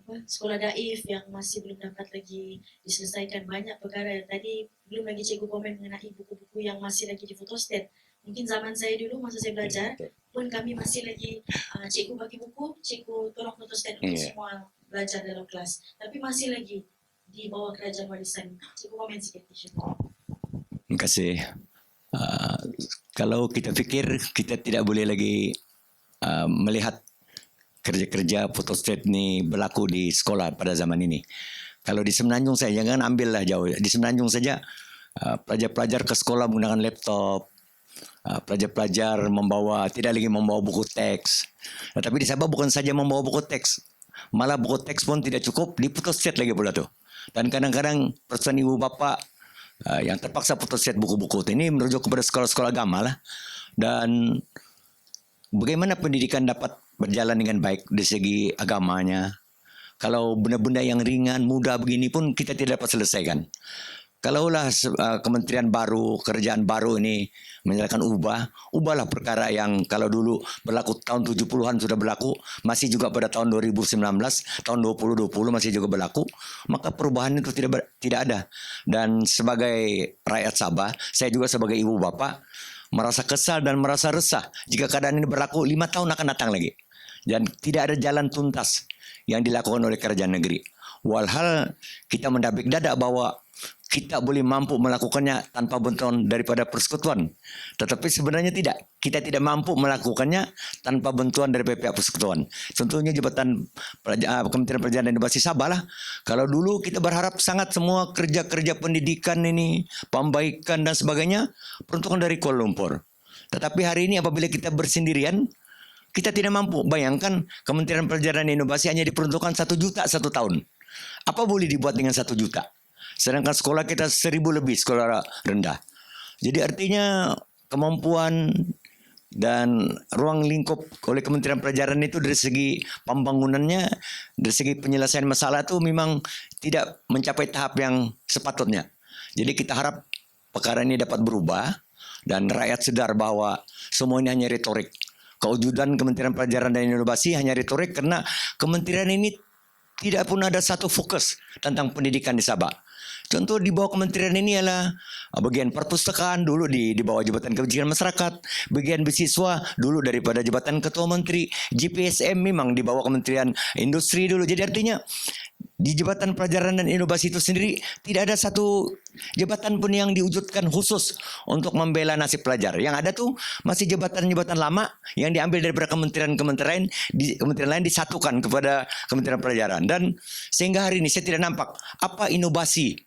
sekolah daif yang masih belum dapat lagi diselesaikan, banyak perkara. Tadi belum lagi cikgu komen mengenai buku-buku yang masih lagi di photostat. Mungkin zaman saya dulu masa saya belajar pun kami masih lagi cikgu bagi buku, cikgu tolong photostat untuk semua belajar dalam kelas. Tapi masih lagi di bawah kerajaan warisan. Cikgu komen sikit. Terima kasih. Kalau kita fikir kita tidak boleh lagi melihat kerja-kerja photostat ni berlaku di sekolah pada zaman ini. Kalau di Semenanjung saya, jangan ambillah jauh. Di Semenanjung saja pelajar-pelajar ke sekolah menggunakan laptop. Pelajar-pelajar tidak lagi membawa buku teks. Tetapi di Sabah bukan saja membawa buku teks. Malah buku teks pun tidak cukup, di photostat lagi pula tu. Dan kadang-kadang persoalan ibu bapa yang terpaksa photostat buku-buku ini merujuk kepada sekolah-sekolah agama lah. Dan bagaimana pendidikan dapat berjalan dengan baik dari segi agamanya. Kalau benda-benda yang ringan, mudah begini pun kita tidak dapat selesaikan. Kalaulah kementerian baru, kerajaan baru ini menyatakan ubahlah perkara yang kalau dulu berlaku tahun 70-an sudah berlaku, masih juga pada tahun 2019, tahun 2020 masih juga berlaku, maka perubahan itu tidak ada. Dan sebagai rakyat Sabah, saya juga sebagai ibu bapa, merasa kesal dan merasa resah jika keadaan ini berlaku 5 tahun akan datang lagi. Dan tidak ada jalan tuntas yang dilakukan oleh kerajaan negeri. Walhal kita mendabik dada bahwa kita boleh mampu melakukannya tanpa bantuan daripada persekutuan. Tetapi sebenarnya tidak. Kita tidak mampu melakukannya tanpa bantuan dari pihak persekutuan. Contohnya Jabatan Kementerian Pendidikan dan Inovasi Sabah lah. Kalau dulu kita berharap sangat semua kerja-kerja pendidikan ini, pembaikan dan sebagainya, peruntukan dari Kuala Lumpur. Tetapi hari ini apabila kita bersendirian, kita tidak mampu. Bayangkan Kementerian Pendidikan dan Inovasi hanya diperuntukkan 1 juta 1 tahun. Apa boleh dibuat dengan 1 juta? Sedangkan sekolah kita 1.000 lebih sekolah rendah. Jadi artinya kemampuan dan ruang lingkup oleh Kementerian Pelajaran itu dari segi pembangunannya, dari segi penyelesaian masalah itu memang tidak mencapai tahap yang sepatutnya. Jadi kita harap perkara ini dapat berubah dan rakyat sadar bahwa semua ini hanya retorik. Kewujudan Kementerian Pelajaran dan Inovasi hanya retorik karena kementerian ini tidak pun ada satu fokus tentang pendidikan di Sabah. Contoh di bawah kementerian ini adalah bagian perpustakaan dulu di bawah Jabatan Kebajikan Masyarakat, bagian beasiswa dulu daripada Jabatan Ketua Menteri, GPSM memang di bawah Kementerian Industri dulu. Jadi artinya di Jabatan Pelajaran dan Inovasi itu sendiri tidak ada satu jabatan pun yang diwujudkan khusus untuk membela nasib pelajar. Yang ada tuh masih jabatan-jabatan lama yang diambil daripada kementerian-kementerian kementerian lain disatukan kepada Kementerian Pelajaran. Dan sehingga hari ini saya tidak nampak apa inovasi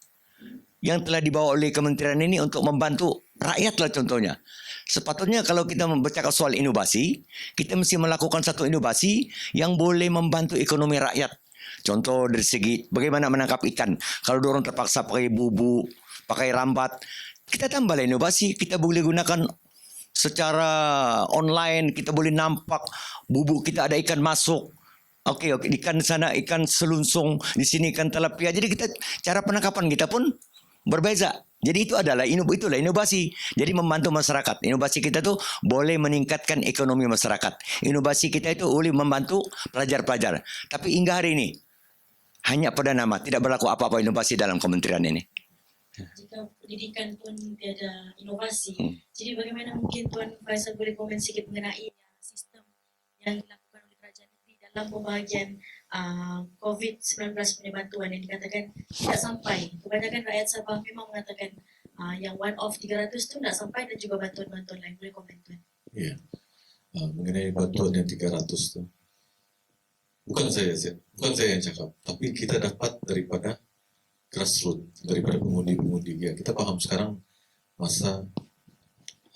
yang telah dibawa oleh kementerian ini untuk membantu rakyat lah contohnya. Sepatutnya kalau kita bercakap soal inovasi, kita mesti melakukan satu inovasi yang boleh membantu ekonomi rakyat. Contoh dari segi bagaimana menangkap ikan. Kalau orang terpaksa pakai bubu, pakai rambat, kita tambahlah inovasi. Kita boleh gunakan secara online, kita boleh nampak bubu kita ada ikan masuk. Okey, ikan di sana ikan selunsung, di sini ikan tilapia. Jadi kita cara penangkapan kita pun berbeza. Jadi itulah inovasi. Jadi membantu masyarakat. Inovasi kita tu boleh meningkatkan ekonomi masyarakat. Inovasi kita itu boleh membantu pelajar-pelajar. Tapi hingga hari ini hanya pada nama, tidak berlaku apa-apa inovasi dalam kementerian ini. Jika pendidikan pun tiada inovasi, jadi bagaimana mungkin Tuan Faisal boleh komen sedikit mengenai sistem yang dilakukan oleh kerajaan negeri dalam pembahagian COVID-19 punya bantuan yang dikatakan tidak sampai. Kebanyakan rakyat Sabah memang mengatakan yang one off 300 tu tidak sampai dan juga bantuan-bantuan lain. Boleh komen Tuan? Ya, mengenai bantuan yang 300 tu, bukan saya yang cakap, tapi kita dapat daripada grassroots, daripada pengundi-pengundi. Ya, kita paham sekarang masa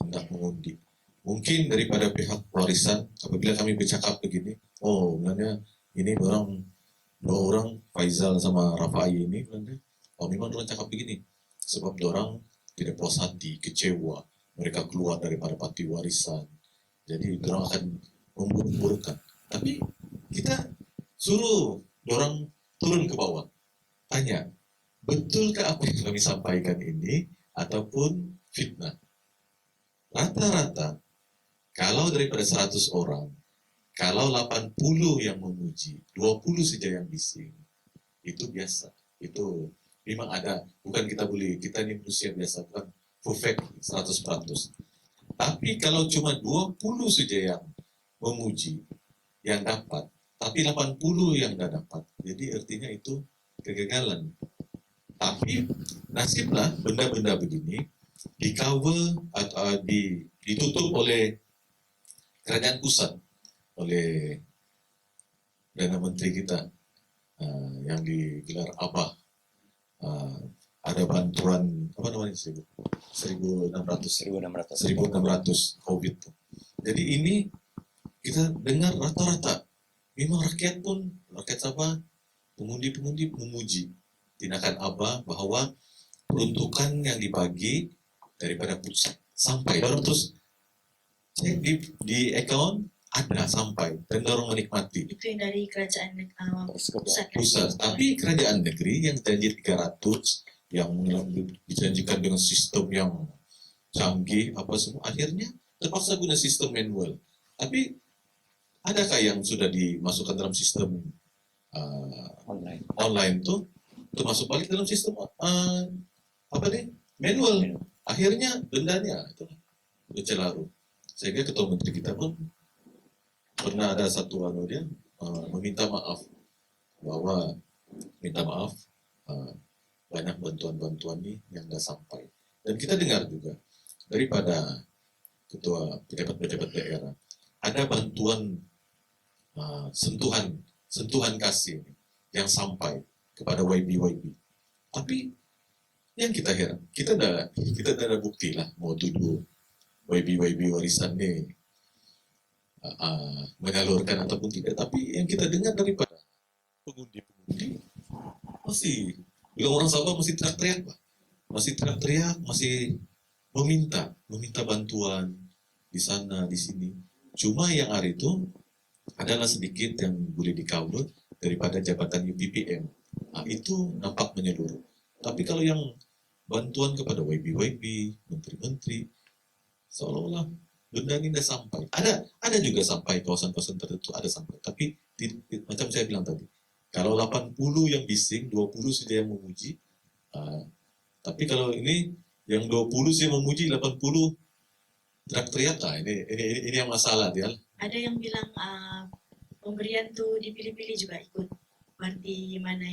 hendak mengundi. Mungkin daripada pihak warisan, apabila kami bercakap begini, sebenarnya ini dua orang Faizal sama Rafai ini, memang orang cakap begini, sebab orang tidak puas hati, kecewa, mereka keluar daripada parti warisan, jadi orang akan memburuk-burukkan. Tapi kita suruh orang turun ke bawah, tanya, betulkah apa yang kami sampaikan ini ataupun fitnah? Rata-rata, kalau daripada 100 orang, Kalau 80 yang memuji, 20 saja yang bising, itu biasa. Itu memang ada, bukan kita bully, kita ini manusia biasa, bukan perfect 100%. Tapi kalau cuma 20 saja yang memuji, yang dapat, tapi 80 yang tidak dapat, jadi artinya itu kegagalan. Tapi nasiblah benda-benda begini di cover atau ditutup oleh kerajaan pusat, oleh Perdana Menteri kita yang digelar Abah. Ada bantuan apa namanya 1.600 COVID. Jadi ini kita dengar rata-rata memang rakyat Sabah, pengundi-pengundi memuji tindakan Abah bahwa peruntukan yang dibagi daripada pusat sampai orang terus cek di account ada sampai dan orang menikmati. Itu yang dari kerajaan pusat. Tapi kerajaan negeri yang janji 300 yang dijanjikan dengan sistem yang canggih apa semua akhirnya terpaksa guna sistem manual. Tapi adakah yang sudah dimasukkan dalam sistem online tuh termasuk balik dalam sistem manual. Akhirnya dendanya itu bercelaru. Sehingga ketua menteri kita pun pernah ada satu dia meminta maaf bahwa minta maaf banyak bantuan-bantuan ini yang tidak sampai. Dan kita dengar juga daripada ketua pejabat-pejabat daerah ada bantuan sentuhan kasih yang sampai kepada YB. Tapi yang kita heran, kita ada bukti lah mau tuduh YB warisan ini menyalurkan ataupun tidak. Tapi yang kita dengar daripada pengundi masih bilang orang Sabah masih teriak-teriak, Pak. Masih teriak-teriak, masih meminta bantuan di sana, di sini. Cuma yang hari itu adalah sedikit yang boleh di-cover daripada jabatan UPPM. Itu nampak menyeluruh. Tapi kalau yang bantuan kepada YB, menteri-menteri, seolah-olah benda ini tidak sampai. Ada juga sampai kawasan-kawasan tertentu, ada sampai. Tapi macam saya bilang tadi, kalau 80 yang bising, 20 saja yang memuji. Tapi kalau ini yang 20 saja memuji, 80 teriak-teriak. Ini yang masalah dia. Ada yang bilang pemberian tuh dipilih-pilih juga ikut parti mana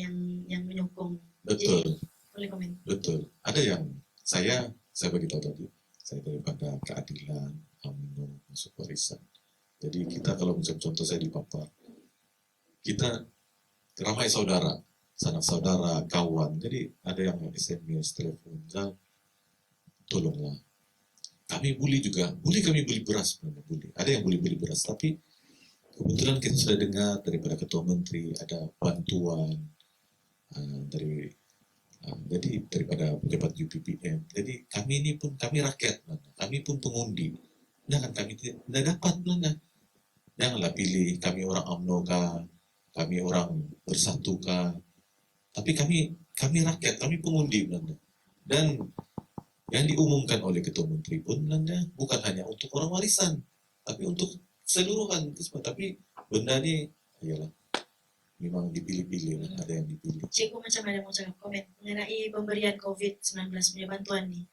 yang menyokong. Betul. Jadi, boleh komen. Betul. Ada yang saya beritahu tadi, saya daripada keadilan, UMNO, masuk warisan. Jadi kita kalau misalnya contoh saya di Papua, kita ramai saudara, sanak saudara, kawan. Jadi ada yang SMS, telepon, tolonglah. Kami boleh beli beras, boleh. Ada yang boleh beli beras, tapi kebetulan kita sudah dengar daripada ketua menteri ada bantuan daripada pejabat UPPM. Jadi kami ini pun rakyat, kami pun pengundi. Jangan kami tidak dapat, janganlah pilih kami orang UMNO kah, kami orang Bersatu kah. Tapi kami rakyat, kami pengundi, dan yang diumumkan oleh ketua menteri pun bukan hanya untuk orang warisan, tapi untuk seluruhan. Tapi benda ini ialah memang dipilih-pilih lah, ada yang dipilih. Cikgu macam ada mau cakap komen mengenai pemberian COVID-19 punya bantuan nih.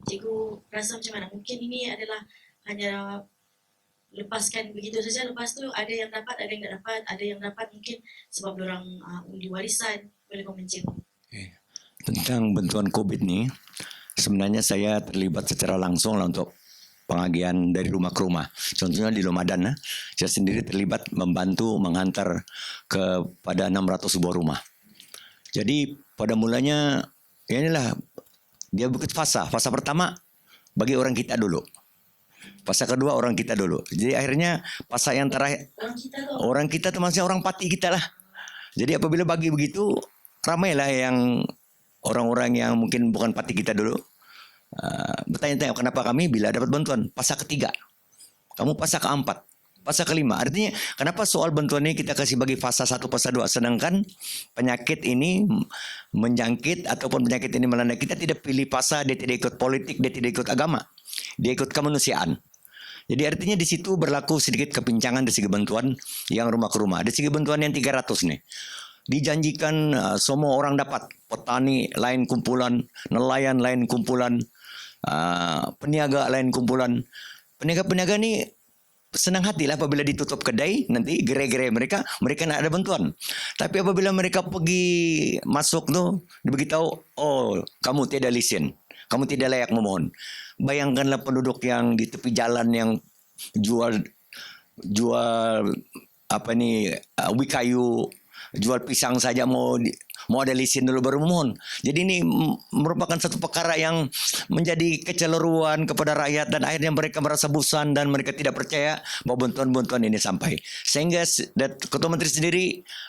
Cikgu rasa macam mana? Mungkin ini adalah hanya lepaskan begitu saja, lepas tu ada yang dapat, ada yang tak dapat, ada yang dapat mungkin sebab orang undi warisan. Boleh komen cikgu? Tentang bantuan COVID nih, sebenarnya saya terlibat secara langsung lah untuk pengagihan dari rumah ke rumah. Contohnya di Lomadan, saya sendiri terlibat membantu menghantar kepada 600 sebuah rumah. Jadi pada mulanya inilah dia bukit fasa pertama bagi orang kita dulu. Fasa kedua orang kita dulu. Jadi akhirnya fasa yang terakhir orang kita tuh maksudnya orang pati kita lah. Jadi apabila bagi begitu ramailah yang orang-orang yang mungkin bukan pati kita dulu bertanya-tanya kenapa kami bila dapat bantuan fasa ketiga, kamu fasa keempat, fasa kelima. Artinya kenapa soal bantuan ini kita kasih bagi fasa 1, fasa 2, sedangkan penyakit ini menjangkit ataupun penyakit ini melanda kita tidak pilih fasa, dia tidak ikut politik, dia tidak ikut agama, dia ikut kemanusiaan. Jadi artinya di situ berlaku sedikit kepincangan dari segi bantuan yang rumah ke rumah. Dari segi bantuan yang 300 nih. Dijanjikan semua orang dapat. Petani lain kumpulan, nelayan lain kumpulan, peniaga lain kumpulan. Peniaga-peniaga ni senang hati lah apabila ditutup kedai, nanti gerai-gerai mereka nak ada bantuan. Tapi apabila mereka pergi masuk tu, diberitahu, oh kamu tidak lisen, kamu tidak layak memohon. Bayangkanlah penduduk yang di tepi jalan yang jual wikayu, jual pisang saja mau ada lisen dulu baru memohon. Jadi ini merupakan satu perkara yang menjadi keceleruan kepada rakyat dan akhirnya mereka merasa bosan dan mereka tidak percaya bahwa bantuan-bantuan ini sampai. Sehingga Ketua Menteri sendiri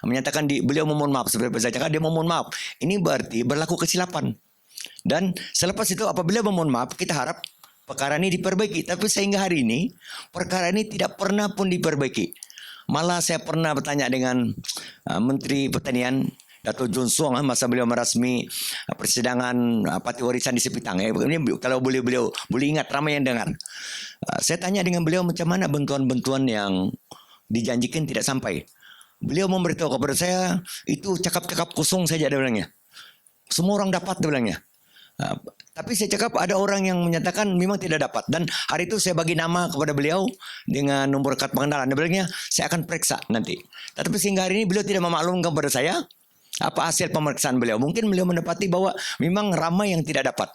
menyatakan beliau memohon maaf, seperti saya cakap dia memohon maaf. Ini berarti berlaku kesilapan. Dan selepas itu apabila memohon maaf, kita harap perkara ini diperbaiki. Tapi sehingga hari ini perkara ini tidak pernah pun diperbaiki. Malah saya pernah bertanya dengan Menteri Pertanian Dato' John Suang masa beliau merasmi persidangan parti warisan di Sipitang. Ini kalau beliau boleh ingat, ramai yang dengar. Saya tanya dengan beliau macam mana bantuan-bantuan yang dijanjikan tidak sampai. Beliau memberitahu kepada saya itu cakap-cakap kosong saja, dia bilangnya. Semua orang dapat, dia bilangnya. Tapi saya cakap ada orang yang menyatakan memang tidak dapat. Dan hari itu saya bagi nama kepada beliau dengan nombor kad pengenalan. Dia bilangnya saya akan periksa nanti. Tetapi sehingga hari ini beliau tidak memaklumkan kepada saya apa hasil pemeriksaan beliau. Mungkin beliau mendapati bahwa memang ramai yang tidak dapat.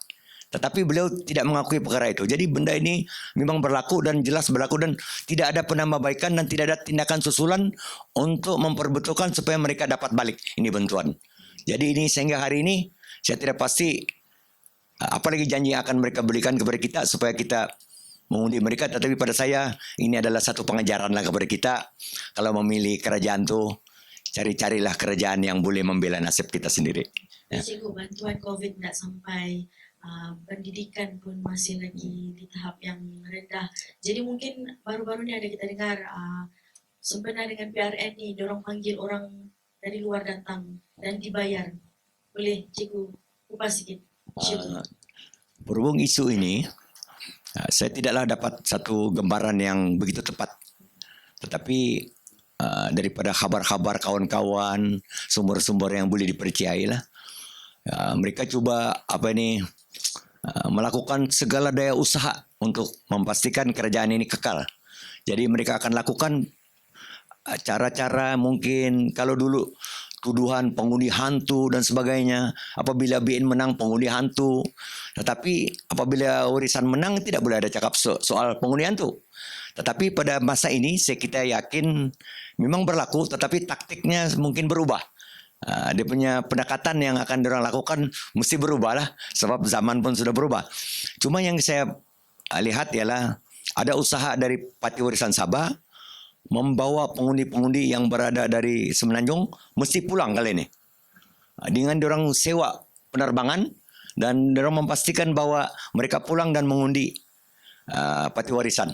Tetapi beliau tidak mengakui perkara itu. Jadi benda ini memang berlaku dan jelas berlaku dan tidak ada penambahbaikan dan tidak ada tindakan susulan untuk memperbetulkan supaya mereka dapat balik ini bantuan. Jadi ini sehingga hari ini saya tidak pasti apalagi janji yang akan mereka berikan kepada kita supaya kita mengundi mereka. Tetapi pada saya ini adalah satu pengajaran lah kepada kita. Kalau memilih kerajaan tu, cari-carilah kerajaan yang boleh membela nasib kita sendiri. Ya. Cikgu, bantuan COVID tidak sampai, pendidikan pun masih lagi di tahap yang rendah. Jadi mungkin baru-baru ni ada kita dengar sempena dengan PRN ni, diorang panggil orang dari luar datang dan dibayar. Boleh cikgu kupas sikit? Berhubung isu ini, saya tidaklah dapat satu gambaran yang begitu tepat. Tetapi daripada khabar-khabar kawan-kawan, sumber-sumber yang boleh dipercayai lah, mereka cuba melakukan segala daya usaha untuk memastikan kerajaan ini kekal. Jadi mereka akan lakukan cara-cara mungkin kalau dulu tuduhan pengundi hantu dan sebagainya. Apabila BN menang pengundi hantu. Tetapi apabila warisan menang tidak boleh ada cakap soal pengundi hantu. Tetapi pada masa ini kita yakin memang berlaku tetapi taktiknya mungkin berubah. Dia punya pendekatan yang akan diorang lakukan mesti berubah lah. Sebab zaman pun sudah berubah. Cuma yang saya lihat ialah ada usaha dari Parti Warisan Sabah membawa pengundi-pengundi yang berada dari Semenanjung mesti pulang kali ini. Dengan diorang sewa penerbangan dan diorang memastikan bahwa mereka pulang dan mengundi Parti Warisan.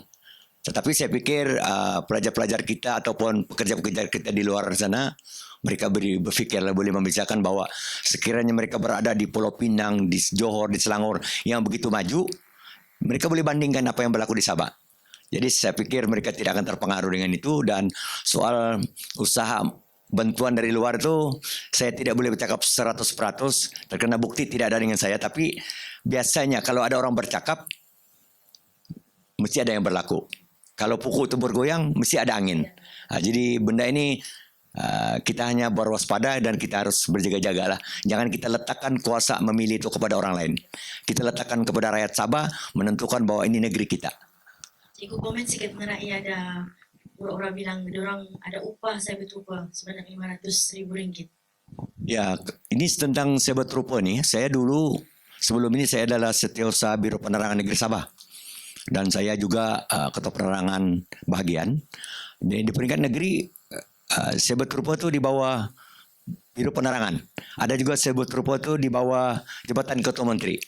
Tetapi saya pikir pelajar-pelajar kita ataupun pekerja-pekerja kita di luar sana, mereka berfikirlah boleh membicarakan bahwa sekiranya mereka berada di Pulau Pinang, di Johor, di Selangor yang begitu maju, mereka boleh bandingkan apa yang berlaku di Sabah. Jadi saya pikir mereka tidak akan terpengaruh dengan itu dan soal usaha bantuan dari luar itu saya tidak boleh bercakap 100% terkena bukti tidak ada dengan saya. Tapi biasanya kalau ada orang bercakap mesti ada yang berlaku. Kalau pukul itu bergoyang mesti ada angin. Jadi benda ini kita hanya berwaspada dan kita harus berjaga-jaga lah. Jangan kita letakkan kuasa memilih itu kepada orang lain. Kita letakkan kepada rakyat Sabah menentukan bahwa ini negeri kita. Cikgu komen sikit mengenai ada orang bilang diorang ada upah sebat rupa sebanyak RM500,000. Ya, ini tentang sebat rupa ni. Saya dulu sebelum ini saya adalah Setiausaha Biro Penerangan Negeri Sabah dan saya juga Ketua Penerangan Bahagian. Di peringkat negeri sebat rupa tu di bawah Biro Penerangan. Ada juga sebat rupa tu di bawah Jabatan Ketua Menteri.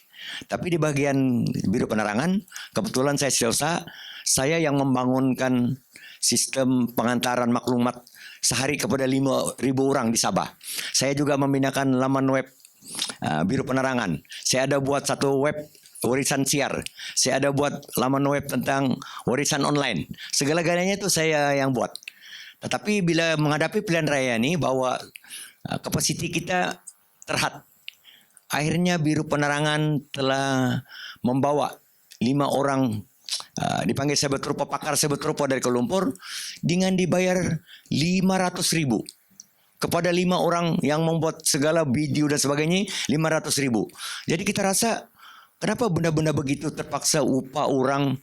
Tapi di bagian Biro Penerangan, kebetulan saya Setiausaha, saya yang membangunkan sistem pengantaran maklumat sehari kepada 5.000 orang di Sabah. Saya juga membinakan laman web Biro Penerangan. Saya ada buat satu web warisan siar. Saya ada buat laman web tentang warisan online. Segala-galanya itu saya yang buat. Tetapi bila menghadapi pilihan raya ini bahwa kapasiti kita terhad. Akhirnya Biro Penerangan telah membawa 5 orang dipanggil sahabat rupa, pakar sahabat rupa dari Kuala Lumpur dengan dibayar 500.000 kepada 5 orang yang membuat segala video dan sebagainya, 500.000. Jadi kita rasa kenapa benda-benda begitu terpaksa upah orang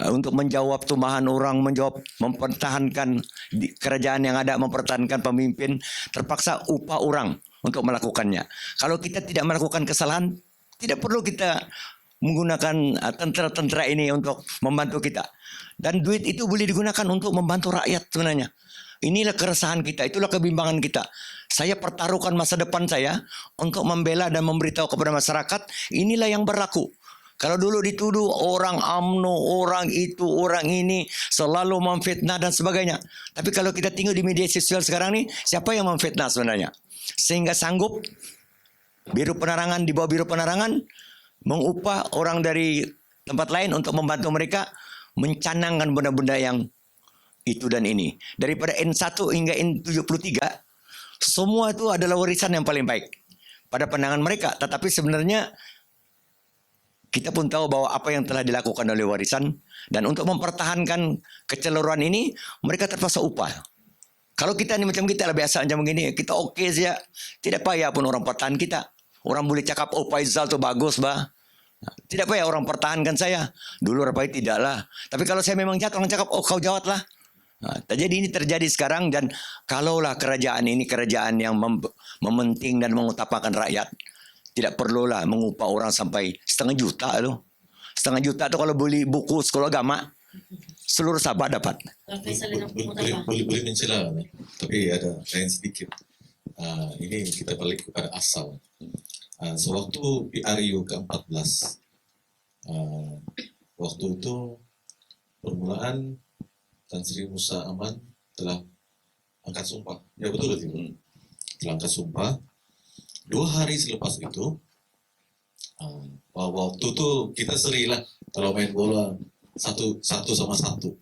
untuk menjawab tumahan orang, mempertahankan kerajaan yang ada, mempertahankan pemimpin, terpaksa upah orang untuk melakukannya. Kalau kita tidak melakukan kesalahan, tidak perlu kita menggunakan tentara-tentara ini untuk membantu kita. Dan duit itu boleh digunakan untuk membantu rakyat sebenarnya. Inilah keresahan kita, itulah kebimbangan kita. Saya pertaruhkan masa depan saya untuk membela dan memberitahu kepada masyarakat, inilah yang berlaku. Kalau dulu dituduh orang UMNO, orang itu, orang ini selalu memfitnah dan sebagainya. Tapi kalau kita tengok di media sosial sekarang nih, siapa yang memfitnah sebenarnya? Sehingga sanggup Biro Penerangan, di bawah Biro Penerangan mengupah orang dari tempat lain untuk membantu mereka mencanangkan benda-benda yang itu dan ini. Daripada N1 hingga N73, semua itu adalah warisan yang paling baik pada pandangan mereka. Tetapi sebenarnya kita pun tahu bahwa apa yang telah dilakukan oleh warisan, dan untuk mempertahankan keceluruhan ini mereka terpaksa upah. Kalau kita ni macam kita lah biasa macam begini, kita okey saja. Tidak payah pun orang pertahan kita. Orang boleh cakap, oh Faizal tu bagus bah. Tidak payah orang pertahankan saya. Dulu Rapai tidaklah. Tapi kalau saya memang jahat, orang cakap, oh kau jawatlah. Jadi ini terjadi sekarang, dan kalaulah kerajaan ini kerajaan yang mementing dan mengutamakan rakyat, tidak perlulah mengupah orang sampai 500,000 tu. 500,000 tu kalau beli buku sekolah agama, seluruh Sabah dapat. Boleh mencela, tapi ada lain sedikit. Ini kita balik kepada asal. Sewaktu PRU ke-14, waktu itu permulaan Tan Sri Musa Aman telah angkat sumpah. Ya betul betul. Telah angkat sumpah. 2 hari selepas itu, waktu itu kita serilah kalau main bola satu sama satu.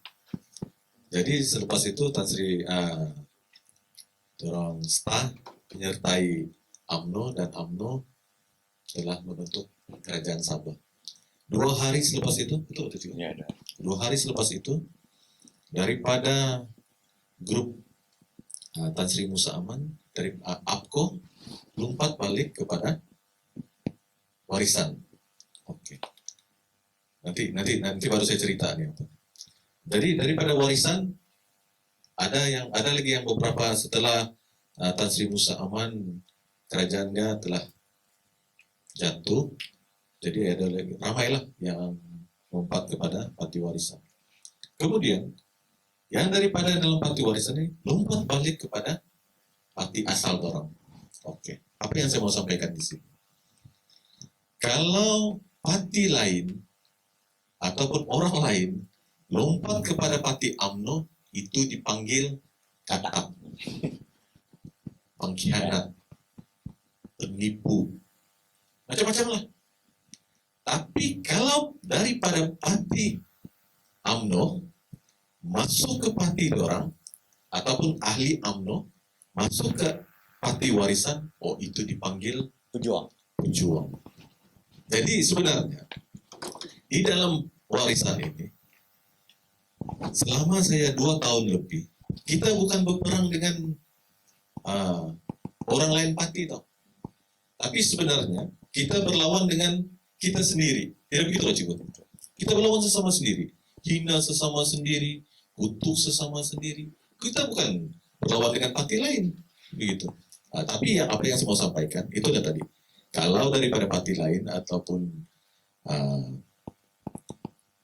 Jadi selepas itu Tan Sri orang staf menyertai UMNO, dan UMNO telah membentuk kerajaan Sabah. 2 hari selepas itu, betul betul. Ya, 2 hari selepas itu, daripada grup Tan Sri Musa Aman dari APKO lompat balik kepada warisan. Oke. Nanti baru saya cerita nih. Jadi daripada warisan ada lagi yang beberapa setelah Tan Sri Musa Aman kerajaannya telah jatuh. Jadi ada lagi ramailah yang lompat kepada parti warisan. Kemudian yang daripada dalam parti warisan ini lompat balik kepada parti asal orang. Oke. Apa yang saya mau sampaikan di sini? Kalau parti lain ataupun orang lain lompat kepada parti UMNO, itu dipanggil katak, pengkhianat, penipu, macam-macam lah. Tapi kalau daripada parti UMNO masuk ke parti orang ataupun ahli UMNO masuk ke parti warisan, oh itu dipanggil pejuang. Jadi sebenarnya di dalam warisan ini, selama saya 2 tahun lebih, kita bukan berperang dengan orang lain parti tau. Tapi sebenarnya kita berlawan dengan kita sendiri. Tidak begitu Pak Cikgu? Kita berlawan sesama sendiri. Hina sesama sendiri, kutuk sesama sendiri. Kita bukan berlawan dengan parti lain. Begitu. Tapi apa yang saya mau sampaikan, itu adalah tadi. Kalau daripada parti lain ataupun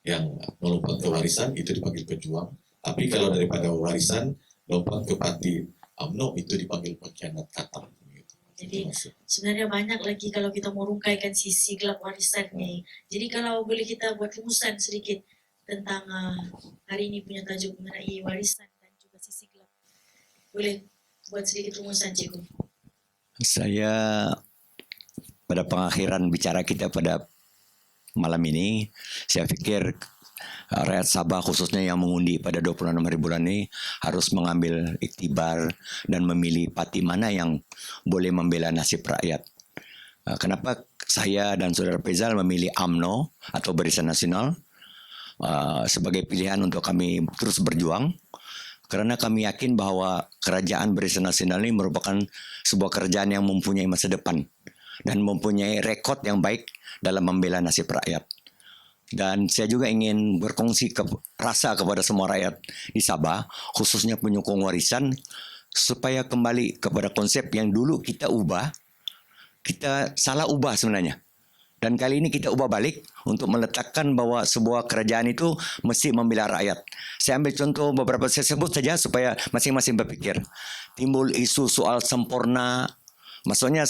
yang melompat ke warisan, itu dipanggil pejuang. Tapi kalau daripada warisan lompat ke parti UMNO, itu dipanggil pengkhianat katak. Jadi sebenarnya banyak lagi kalau kita mau rungkaikan sisi gelap warisan nih. Jadi kalau boleh kita buat rumusan sedikit tentang hari ini punya tajuk mengenai warisan dan juga sisi gelap. Boleh buat sedikit rumusan, Cikgu? Saya pada pengakhiran bicara kita pada malam ini. Saya pikir rakyat Sabah khususnya yang mengundi pada 26 hari bulan ini harus mengambil iktibar dan memilih parti mana yang boleh membela nasib rakyat. Kenapa saya dan Saudara Faizal memilih UMNO atau Barisan Nasional sebagai pilihan untuk kami terus berjuang? Karena kami yakin bahwa kerajaan Barisan Nasional ini merupakan sebuah kerajaan yang mempunyai masa depan dan mempunyai rekod yang baik dalam membela nasib rakyat. Dan saya juga ingin berkongsi rasa kepada semua rakyat di Sabah, khususnya penyokong warisan, supaya kembali kepada konsep yang dulu kita ubah, kita salah ubah sebenarnya. Dan kali ini kita ubah balik untuk meletakkan bahwa sebuah kerajaan itu mesti membela rakyat. Saya ambil contoh beberapa, saya sebut saja supaya masing-masing berpikir. Timbul isu soal sempurna, maksudnya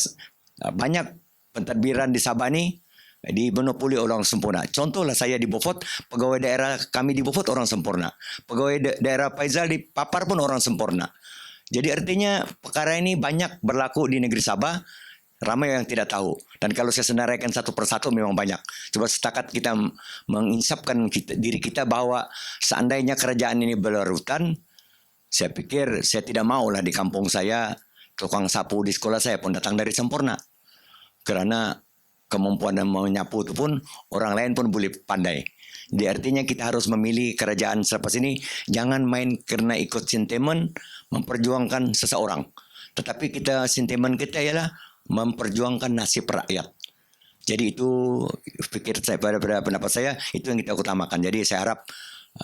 banyak pentadbiran di Sabah ni dimonopoli orang sempurna. Contohlah saya di Beaufort, pegawai daerah kami di Beaufort orang sempurna. Pegawai daerah Faizal di Papar pun orang sempurna. Jadi artinya perkara ini banyak berlaku di negeri Sabah. Ramai yang tidak tahu. Dan kalau saya senaraikan satu persatu memang banyak. Coba setakat kita menginsapkan diri kita bahwa seandainya kerajaan ini berlarutan, saya pikir saya tidak maulah di kampung saya, tukang sapu di sekolah saya pun datang dari sempurna. Karena kemampuan dan menyapu itu pun orang lain pun boleh pandai. Jadi artinya kita harus memilih kerajaan selepas ini. Jangan main karena ikut sentimen memperjuangkan seseorang. Tetapi sentimen kita ialah memperjuangkan nasib rakyat. Jadi itu pikir saya pada pendapat saya itu yang kita utamakan. Jadi saya harap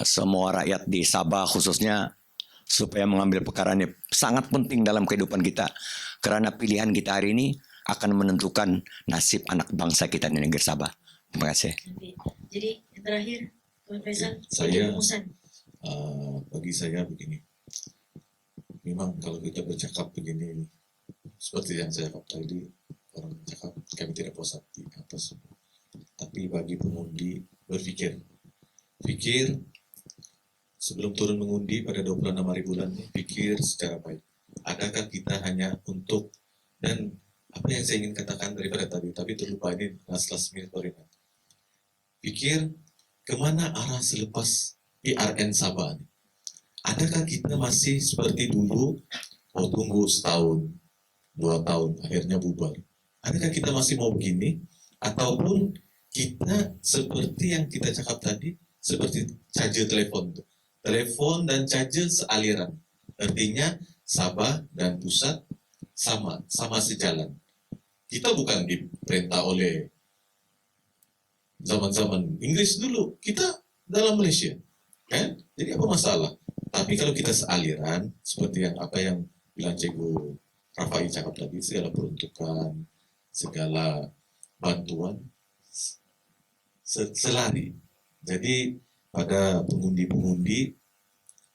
semua rakyat di Sabah khususnya supaya mengambil perkara ini sangat penting dalam kehidupan kita. Karena pilihan kita hari ini akan menentukan nasib anak bangsa kita di negeri Sabah. Terima kasih. Jadi yang terakhir, Tuan Faizal, bagi saya begini. Memang kalau kita bercakap begini, seperti yang saya katakan tadi, orang cakap kami tidak puas hati apa semua. Tapi bagi pengundi berpikir sebelum turun mengundi pada 26 hari bulan, pikir secara baik. Adakah kita hanya untuk, dan apa yang saya ingin katakan daripada tadi, tapi terlupa ini last minute baru. Pikir kemana arah selepas PRN Sabah ini? Adakah kita masih seperti dulu, tunggu setahun, 2 tahun, akhirnya bubar. Adakah kita masih mau begini? Ataupun kita seperti yang kita cakap tadi, seperti charger telepon. Telepon dan charger sealiran. Artinya Sabah dan pusat sama sejalan. Kita bukan diperintah oleh zaman-zaman Inggris dulu. Kita dalam Malaysia. Kan? Jadi apa masalah? Tapi kalau kita sealiran, seperti apa yang bilang Cikgu Rafai cakap tadi, segala peruntukan, segala bantuan selari. Jadi pada pengundi-pengundi,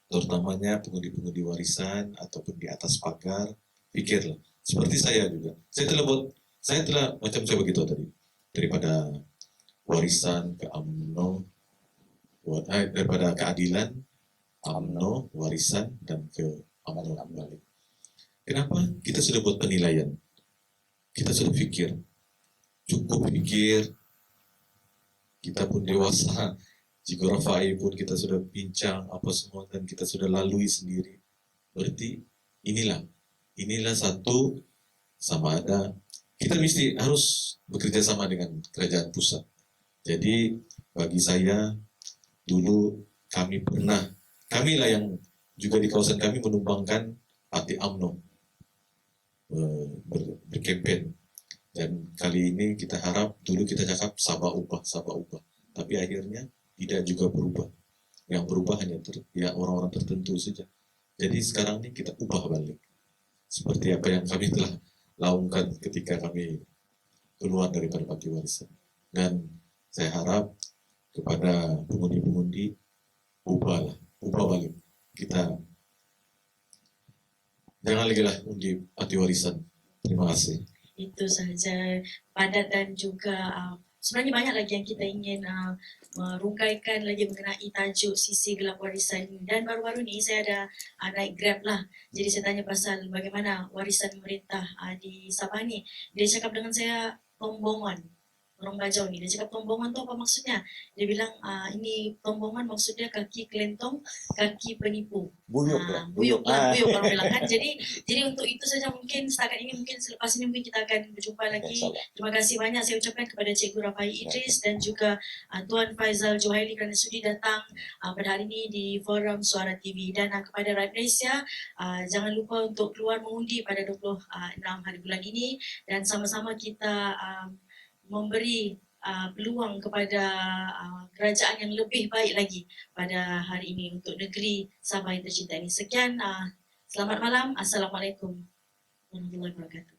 terutamanya pengundi-pengundi warisan ataupun di atas pagar, pikirlah. Seperti saya juga. Saya telah macam saya begitu tadi. Daripada warisan ke UMNO, daripada keadilan, UMNO, warisan, dan ke UMNO kembali. Kenapa? Kita sudah buat penilaian. Kita sudah cukup pikir. Kita pun dewasa. Jika Rafai pun kita sudah bincang apa semua dan kita sudah lalui sendiri. Berarti inilah satu sama ada. Kita mesti harus bekerja sama dengan kerajaan pusat. Jadi bagi saya dulu kamilah yang juga di kawasan kami menumbangkan parti UMNO. Berkempen, dan kali ini kita harap, dulu kita cakap Sabah ubah, tapi akhirnya tidak juga berubah. Yang berubah hanya orang-orang tertentu saja. Jadi sekarang ini kita ubah balik, seperti apa yang kami telah lakukan ketika kami keluar daripada parti warisan. Dan saya harap kepada pengundi-pengundi, ubah balik. Kita jangan lagi lah undi parti warisan. Terima kasih. Itu sahaja padat dan juga sebenarnya banyak lagi yang kita ingin merungkaikan lagi mengenai tajuk sisi gelap warisan ini. Dan baru-baru ni saya ada naik Grab lah. Jadi saya tanya pasal bagaimana warisan pemerintah di Sabah ni. Dia cakap dengan saya pembohongan. orang Bajau ni. Dia cakap tombongan tu apa maksudnya? Dia bilang ini tombongan maksudnya kaki kelentong, kaki penipu. Buyuk Buyuk orang bilang kan. Jadi untuk itu saja mungkin setakat ini, mungkin selepas ini mungkin kita akan berjumpa lagi. Terima kasih banyak saya ucapkan kepada Cikgu Rafai Idris dan juga Tuan Faizal Johaili kerana sudi datang pada hari ini di forum Suara TV, dan kepada rakyat Malaysia jangan lupa untuk keluar mengundi pada 26 hari bulan ini, dan sama-sama kita memberi peluang kepada kerajaan yang lebih baik lagi pada hari ini untuk negeri Sabah yang tercinta ini. Sekian, selamat malam. Assalamualaikum warahmatullahi wabarakatuh.